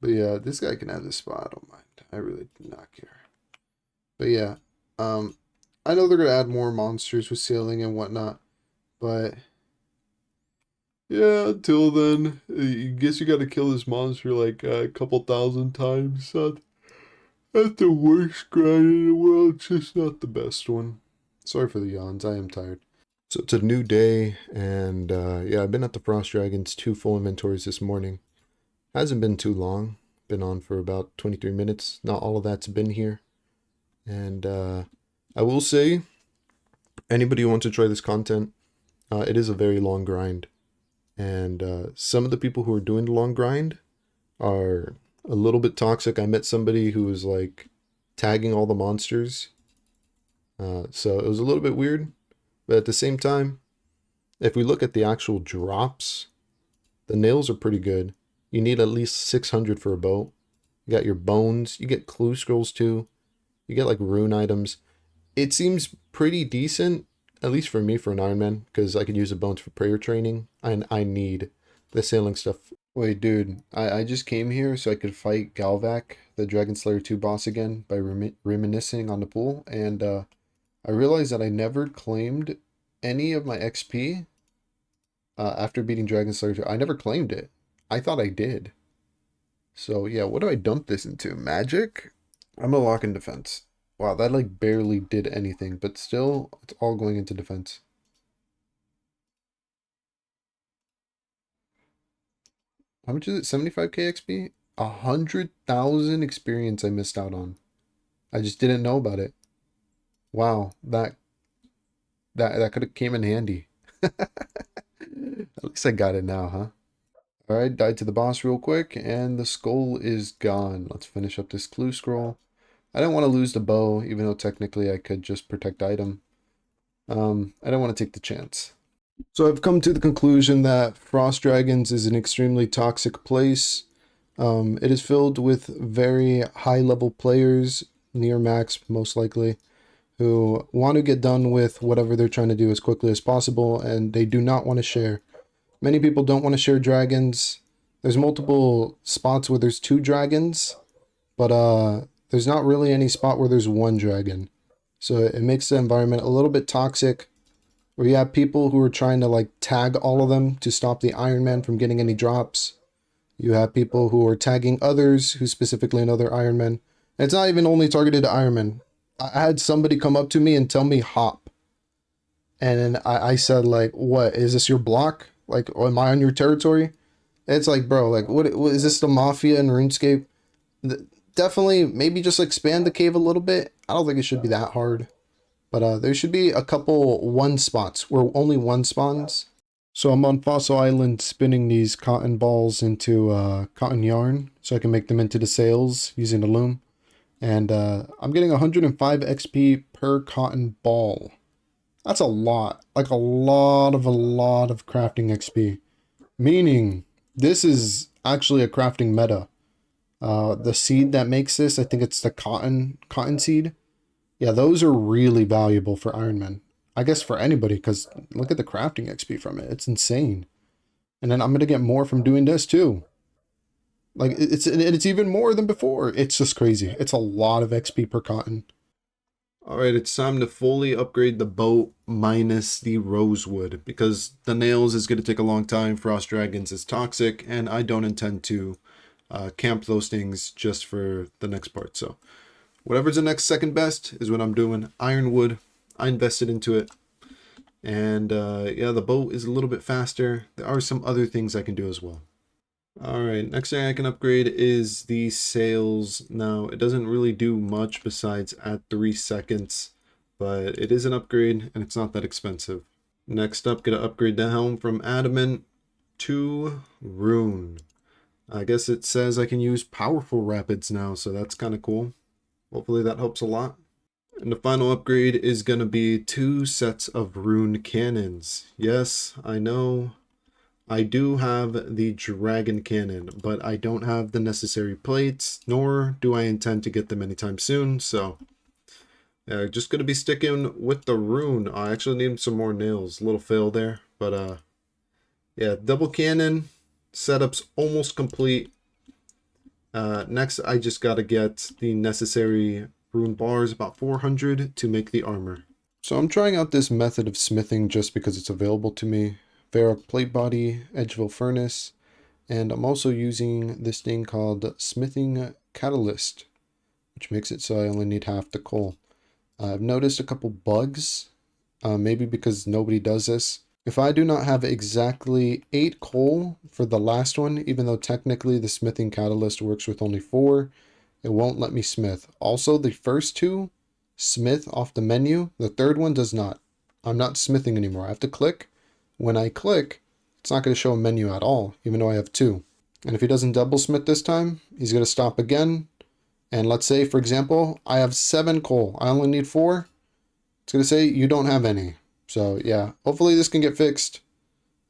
But yeah, this guy can have this spot. I don't mind. I really do not care. But yeah, I know they're gonna add more monsters with sailing and whatnot, but yeah, until then, I guess you gotta kill this monster like a couple thousand times. That's the worst grind in the world. It's just not the best one. Sorry for the yawns. I am tired. So it's a new day, and yeah, I've been at the Frost Dragons 2 full inventories this morning. Hasn't been too long. Been on for about 23 minutes. Not all of that's been here. And I will say, anybody who wants to try this content, it is a very long grind. And some of the people who are doing the long grind are a little bit toxic. I met somebody who was like tagging all the monsters. So it was a little bit weird. But at the same time, if we look at the actual drops, the nails are pretty good. You need at least 600 for a boat. You got your bones. You get clue scrolls too. You get like rune items. It seems pretty decent, at least for me, for an Ironman, because I could use the bones for prayer training. And I need the sailing stuff. Wait, dude. I just came here so I could fight Galvac, the Dragon Slayer 2 boss again, by reminiscing on the pool. And I realized that I never claimed any of my XP after beating Dragon Slayer 2. I never claimed it. I thought I did. So yeah, what do I dump this into? Magic? I'm gonna lock in defense. Wow, that like barely did anything, but still, it's all going into defense. How much is it? 75k XP? 100,000 experience I missed out on. I just didn't know about it. Wow, that could have came in handy. At least I got it now, huh? Alright, died to the boss real quick, and the skull is gone. Let's finish up this clue scroll. I didn't want to lose the bow, even though technically I could just protect item. I don't want to take the chance. So I've come to the conclusion that Frost Dragons is an extremely toxic place. It is filled with very high-level players, near max most likely, who want to get done with whatever they're trying to do as quickly as possible, and they do not want to share. Many people don't want to share dragons. There's multiple spots where there's 2 dragons, but there's not really any spot where there's 1 dragon. So it makes the environment a little bit toxic, where you have people who are trying to like tag all of them to stop the Iron Man from getting any drops. You have people who are tagging others who specifically know they're Iron Man. And it's not even only targeted to Iron Man. I had somebody come up to me and tell me hop. And then I said like, what, is this your block? Like, am I on your territory? It's like, bro, like, what is this, the Mafia in RuneScape? Definitely, maybe just expand the cave a little bit. I don't think it should be that hard. But there should be a couple 1 spots where only 1 spawns. So I'm on Fossil Island spinning these cotton balls into cotton yarn so I can make them into the sails using the loom. And I'm getting 105 XP per cotton ball. That's a lot. Like a lot of crafting XP. Meaning, this is actually a crafting meta. The seed that makes this, I think it's the cotton seed. Yeah, those are really valuable for Ironman. I guess for anybody, because look at the crafting XP from it. It's insane. And then I'm going to get more from doing this too. Like, it's even more than before. It's just crazy. It's a lot of XP per cotton. All right, it's time to fully upgrade the boat minus the rosewood, because the nails is going to take a long time. Frost dragons is toxic, and I don't intend to camp those things just for the next part. So whatever's the next second best is what I'm doing. Ironwood, I invested into it. And yeah, the boat is a little bit faster. There are some other things I can do as well. All right, next thing I can upgrade is the sails. Now, it doesn't really do much besides add 3 seconds, but it is an upgrade and it's not that expensive. Next up, gonna upgrade the helm from adamant to rune. I guess it says I can use powerful rapids now, so that's kind of cool. Hopefully that helps a lot. And the final upgrade is going to be 2 sets of rune cannons. Yes, I know I do have the dragon cannon, but I don't have the necessary plates, nor do I intend to get them anytime soon. So just going to be sticking with the rune. I actually need some more nails. A little fail there, but yeah, double cannon setup's almost complete. Next, I just got to get the necessary rune bars, about 400, to make the armor. So I'm trying out this method of smithing just because it's available to me. Varrock plate body, Edgeville furnace, and I'm also using this thing called smithing catalyst, which makes it so I only need half the coal. I've noticed a couple bugs, maybe because nobody does this. If I do not have exactly 8 coal for the last one, even though technically the smithing catalyst works with only 4, it won't let me smith. Also, the first 2 smith off the menu. The third one does not. I'm not smithing anymore. I have to click. When I click, it's not going to show a menu at all, even though I have 2. And if he doesn't double smith this time, he's going to stop again. And let's say, for example, I have 7 coal. I only need 4. It's going to say you don't have any. So yeah, hopefully this can get fixed.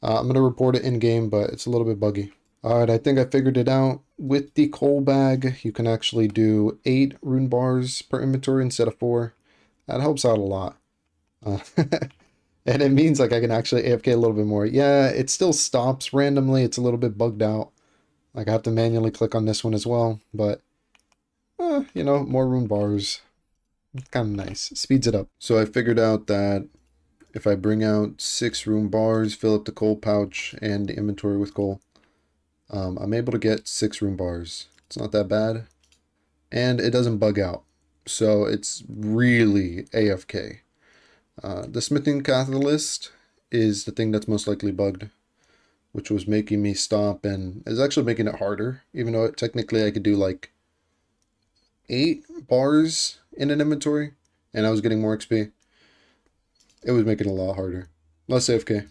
I'm going to report it in game, but it's a little bit buggy. All right, I think I figured it out. With the coal bag, you can actually do 8 rune bars per inventory instead of 4. That helps out a lot. And it means like I can actually AFK a little bit more. Yeah, it still stops randomly. It's a little bit bugged out. Like I have to manually click on this one as well. But, you know, more rune bars. Kind of nice. Speeds it up. So I figured out that if I bring out 6 rune bars, fill up the coal pouch and the inventory with coal, I'm able to get 6 rune bars. It's not that bad. And it doesn't bug out. So it's really AFK. The smithing catalyst is the thing that's most likely bugged, which was making me stop and is actually making it harder, even though technically I could do like 8 bars in an inventory and I was getting more XP. It was making it a lot harder. Less AFK.